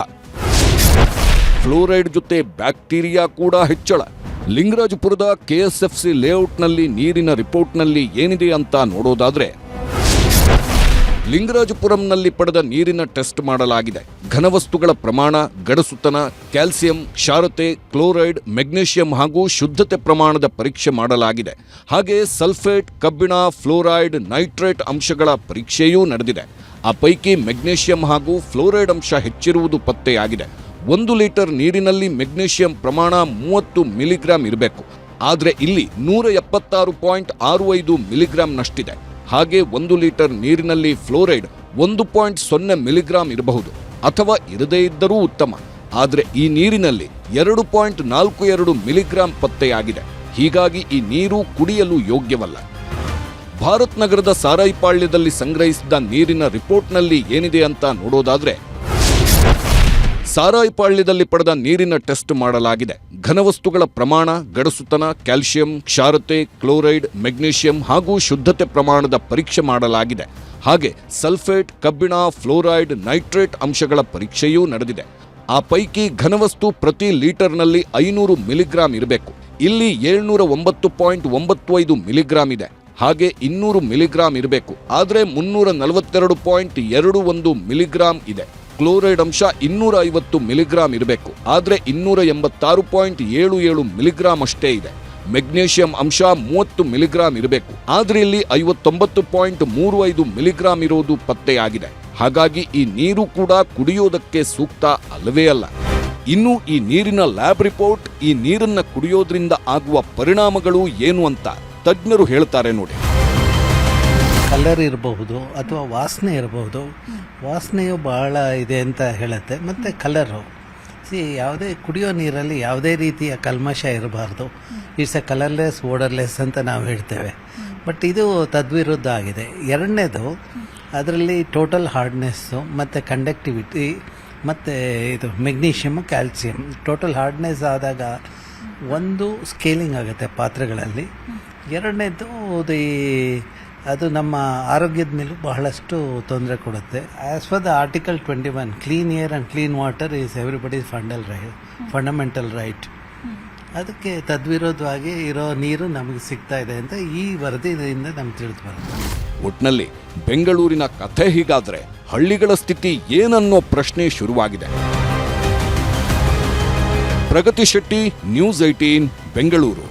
Speaker 6: ಫ್ಲೋರೈಡ್ ಜೊತೆ ಬ್ಯಾಕ್ಟೀರಿಯಾ ಕೂಡ ಹೆಚ್ಚಳ. ಲಿಂಗರಾಜಪುರದ ಕೆಎಸ್ಎಫ್ಸಿ ಲೇಔಟ್ನಲ್ಲಿ ನೀರಿನ ರಿಪೋರ್ಟ್ನಲ್ಲಿ ಏನಿದೆ ಅಂತ ನೋಡೋದಾದ್ರೆ, ಲಿಂಗರಾಜಪುರಂನಲ್ಲಿ ಪಡೆದ ನೀರಿನ ಟೆಸ್ಟ್ ಮಾಡಲಾಗಿದೆ. ಘನವಸ್ತುಗಳ ಪ್ರಮಾಣ, ಗಡಸುತನ, ಕ್ಯಾಲ್ಸಿಯಂ, ಕ್ಷಾರತೆ, ಕ್ಲೋರೈಡ್, ಮೆಗ್ನೀಷಿಯಂ ಹಾಗೂ ಶುದ್ಧತೆ ಪ್ರಮಾಣದ ಪರೀಕ್ಷೆ ಮಾಡಲಾಗಿದೆ. ಹಾಗೆ ಸಲ್ಫೇಟ್, ಕಬ್ಬಿಣ, ಫ್ಲೋರೈಡ್, ನೈಟ್ರೇಟ್ ಅಂಶಗಳ ಪರೀಕ್ಷೆಯೂ ನಡೆದಿದೆ. ಆ ಪೈಕಿ ಮೆಗ್ನೀಷಿಯಂ ಹಾಗೂ ಫ್ಲೋರೈಡ್ ಅಂಶ ಹೆಚ್ಚಿರುವುದು ಪತ್ತೆಯಾಗಿದೆ. 1 ಲೀಟರ್ ನೀರಿನಲ್ಲಿ ಮೆಗ್ನೀಷಿಯಂ ಪ್ರಮಾಣ 30 ಮಿಲಿಗ್ರಾಂ ಇರಬೇಕು, ಆದರೆ ಇಲ್ಲಿ 176.65 ಮಿಲಿಗ್ರಾಂನಷ್ಟಿದೆ. ಹಾಗೆ 1 ಲೀಟರ್ ನೀರಿನಲ್ಲಿ ಫ್ಲೋರೈಡ್ 1.0 ಮಿಲಿಗ್ರಾಂ ಇರಬಹುದು, ಅಥವಾ ಇರದೇ ಇದ್ದರೂ ಉತ್ತಮ. ಆದರೆ ಈ ನೀರಿನಲ್ಲಿ 2.42 ಮಿಲಿಗ್ರಾಂ ಪತ್ತೆಯಾಗಿದೆ. ಹೀಗಾಗಿ ಈ ನೀರು ಕುಡಿಯಲು ಯೋಗ್ಯವಲ್ಲ. ಭಾರತ್ ನಗರದ ಸಾರಾಯಿ ಪಾಳ್ಯದಲ್ಲಿ ಸಂಗ್ರಹಿಸಿದ ನೀರಿನ ರಿಪೋರ್ಟ್ನಲ್ಲಿ ಏನಿದೆ ಅಂತ ನೋಡೋದಾದ್ರೆ, ಸಾರಾಯಿ ಪಾಳ್ಯದಲ್ಲಿ ಪಡೆದ ನೀರಿನ ಟೆಸ್ಟ್ ಮಾಡಲಾಗಿದೆ. ಘನವಸ್ತುಗಳ ಪ್ರಮಾಣ, ಗಡಸುತನ, ಕ್ಯಾಲ್ಸಿಯಂ, ಕ್ಷಾರತೆ, ಕ್ಲೋರೈಡ್, ಮೆಗ್ನೀಷಿಯಂ ಹಾಗೂ ಶುದ್ಧತೆ ಪ್ರಮಾಣದ ಪರೀಕ್ಷೆ ಮಾಡಲಾಗಿದೆ. ಹಾಗೆ ಸಲ್ಫೇಟ್, ಕಬ್ಬಿಣ, ಫ್ಲೋರೈಡ್, ನೈಟ್ರೇಟ್ ಅಂಶಗಳ ಪರೀಕ್ಷೆಯೂ ನಡೆದಿದೆ. ಆ ಪೈಕಿ ಘನವಸ್ತು ಪ್ರತಿ ಲೀಟರ್ನಲ್ಲಿ 500 ಮಿಲಿಗ್ರಾಂ ಇರಬೇಕು, ಇಲ್ಲಿ 709.95 ಮಿಲಿಗ್ರಾಂ ಇದೆ. ಹಾಗೆ 200 ಮಿಲಿಗ್ರಾಂ ಇರಬೇಕು, ಆದರೆ 342.21 ಮಿಲಿಗ್ರಾಂ ಇದೆ. ಕ್ಲೋರೈಡ್ ಅಂಶ 250 ಮಿಲಿಗ್ರಾಂ ಇರಬೇಕು, ಆದರೆ 286.77 ಮಿಲಿಗ್ರಾಂ ಅಷ್ಟೇ ಇದೆ. ಮೆಗ್ನೀಷಿಯಂ ಅಂಶ 30 ಮಿಲಿಗ್ರಾಂ ಇರಬೇಕು, ಆದರೆ ಇಲ್ಲಿ 59.35 ಮಿಲಿಗ್ರಾಂ ಇರೋದು ಪತ್ತೆಯಾಗಿದೆ. ಹಾಗಾಗಿ ಈ ನೀರು ಕೂಡ ಕುಡಿಯೋದಕ್ಕೆ ಸೂಕ್ತ ಅಲ್ಲವೇ ಅಲ್ಲ. ಇನ್ನು ಈ ನೀರಿನ ಲ್ಯಾಬ್ ರಿಪೋರ್ಟ್, ಈ ನೀರನ್ನ ಕುಡಿಯೋದ್ರಿಂದ ಆಗುವ ಪರಿಣಾಮಗಳು ಏನು ಅಂತ ತಜ್ಞರು ಹೇಳ್ತಾರೆ ನೋಡಿ.
Speaker 12: ಕಲರ್ ಇರಬಹುದು ಅಥವಾ ವಾಸನೆ ಇರಬಹುದು. ವಾಸನೆಯು ಬಹಳ ಇದೆ ಅಂತ ಹೇಳುತ್ತೆ. ಮತ್ತು ಕಲರು, ಯಾವುದೇ ಕುಡಿಯೋ ನೀರಲ್ಲಿ ಯಾವುದೇ ರೀತಿಯ ಕಲ್ಮಶ ಇರಬಾರ್ದು. ಇಟ್ಸ್ ಎ ಕಲರ್ಲೆಸ್ ಓಡರ್ಲೆಸ್ ಅಂತ ನಾವು ಹೇಳ್ತೇವೆ. ಬಟ್ ಇದು ತದ್ವಿರುದ್ಧ ಆಗಿದೆ. ಎರಡನೇದು, ಅದರಲ್ಲಿ ಟೋಟಲ್ ಹಾರ್ಡ್ನೆಸ್ಸು ಮತ್ತು ಕಂಡಕ್ಟಿವಿಟಿ ಮತ್ತು ಇದು ಮೆಗ್ನೀಷಿಯಮ್, ಕ್ಯಾಲ್ಸಿಯಂ. ಟೋಟಲ್ ಹಾರ್ಡ್ನೆಸ್ ಆದಾಗ ಒಂದು ಸ್ಕೇಲಿಂಗ್ ಆಗುತ್ತೆ ಪಾತ್ರೆಗಳಲ್ಲಿ. ಎರಡನೇದು ಅದು ನಮ್ಮ ಆರೋಗ್ಯದ ಮೇಲೂ ಬಹಳಷ್ಟು ತೊಂದರೆ ಕೊಡುತ್ತೆ. As per the article 21, clean air and clean water is everybody's fundamental right. ಅದಕ್ಕೆ ತದ್ವಿರೋಧವಾಗಿ ಇರೋ ನೀರು ನಮಗೆ ಸಿಗ್ತಾ ಇದೆ ಅಂತ ಈ ವರದಿಯಿಂದ ನಮ್ಗೆ ತಿಳಿದು ಬರುತ್ತೆ.
Speaker 6: ಒಟ್ನಲ್ಲಿ ಬೆಂಗಳೂರಿನ ಕಥೆ ಹೀಗಾದ್ರೆ ಹಳ್ಳಿಗಳ ಸ್ಥಿತಿ ಏನನ್ನೋ ಪ್ರಶ್ನೆ ಶುರುವಾಗಿದೆ. ಪ್ರಗತಿ ಶೆಟ್ಟಿ, ನ್ಯೂಸ್ 18, ಬೆಂಗಳೂರು.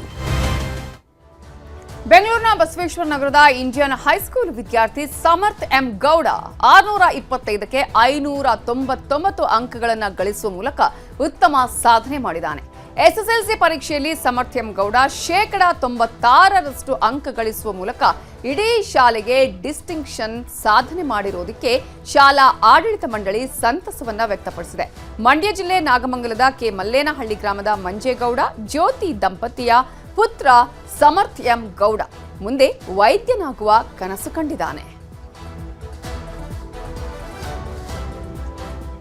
Speaker 1: ಬೆಂಗಳೂರಿನ ಬಸವೇಶ್ವರ ನಗರದ ಇಂಡಿಯನ್ ಹೈಸ್ಕೂಲ್ ವಿದ್ಯಾರ್ಥಿ ಸಮರ್ಥ್ ಎಂ ಗೌಡ 625ಕ್ಕೆ 599 ಅಂಕಗಳನ್ನು ಗಳಿಸುವ ಮೂಲಕ ಉತ್ತಮ ಸಾಧನೆ ಮಾಡಿದ್ದಾನೆ. ಎಸ್ಎಸ್ಎಲ್ಸಿ ಪರೀಕ್ಷೆಯಲ್ಲಿ ಸಮರ್ಥ್ ಎಂ ಗೌಡ 96% ಅಂಕ ಗಳಿಸುವ ಮೂಲಕ ಇಡೀ ಶಾಲೆಗೆ ಡಿಸ್ಟಿಂಕ್ಷನ್ ಸಾಧನೆ ಮಾಡಿರೋದಕ್ಕೆ ಶಾಲಾ ಆಡಳಿತ ಮಂಡಳಿ ಸಂತಸವನ್ನ ವ್ಯಕ್ತಪಡಿಸಿದೆ. ಮಂಡ್ಯ ಜಿಲ್ಲೆ ನಾಗಮಂಗಲದ ಕೆ ಮಲ್ಲೇನಹಳ್ಳಿ ಗ್ರಾಮದ ಮಂಜೇಗೌಡ ಜ್ಯೋತಿ ದಂಪತಿಯ ಪುತ್ರ ಸಮರ್ಥ್ ಎಂ ಗೌಡ ಮುಂದೆ ವೈದ್ಯನಾಗುವ ಕನಸು ಕಂಡಿದ್ದಾನೆ.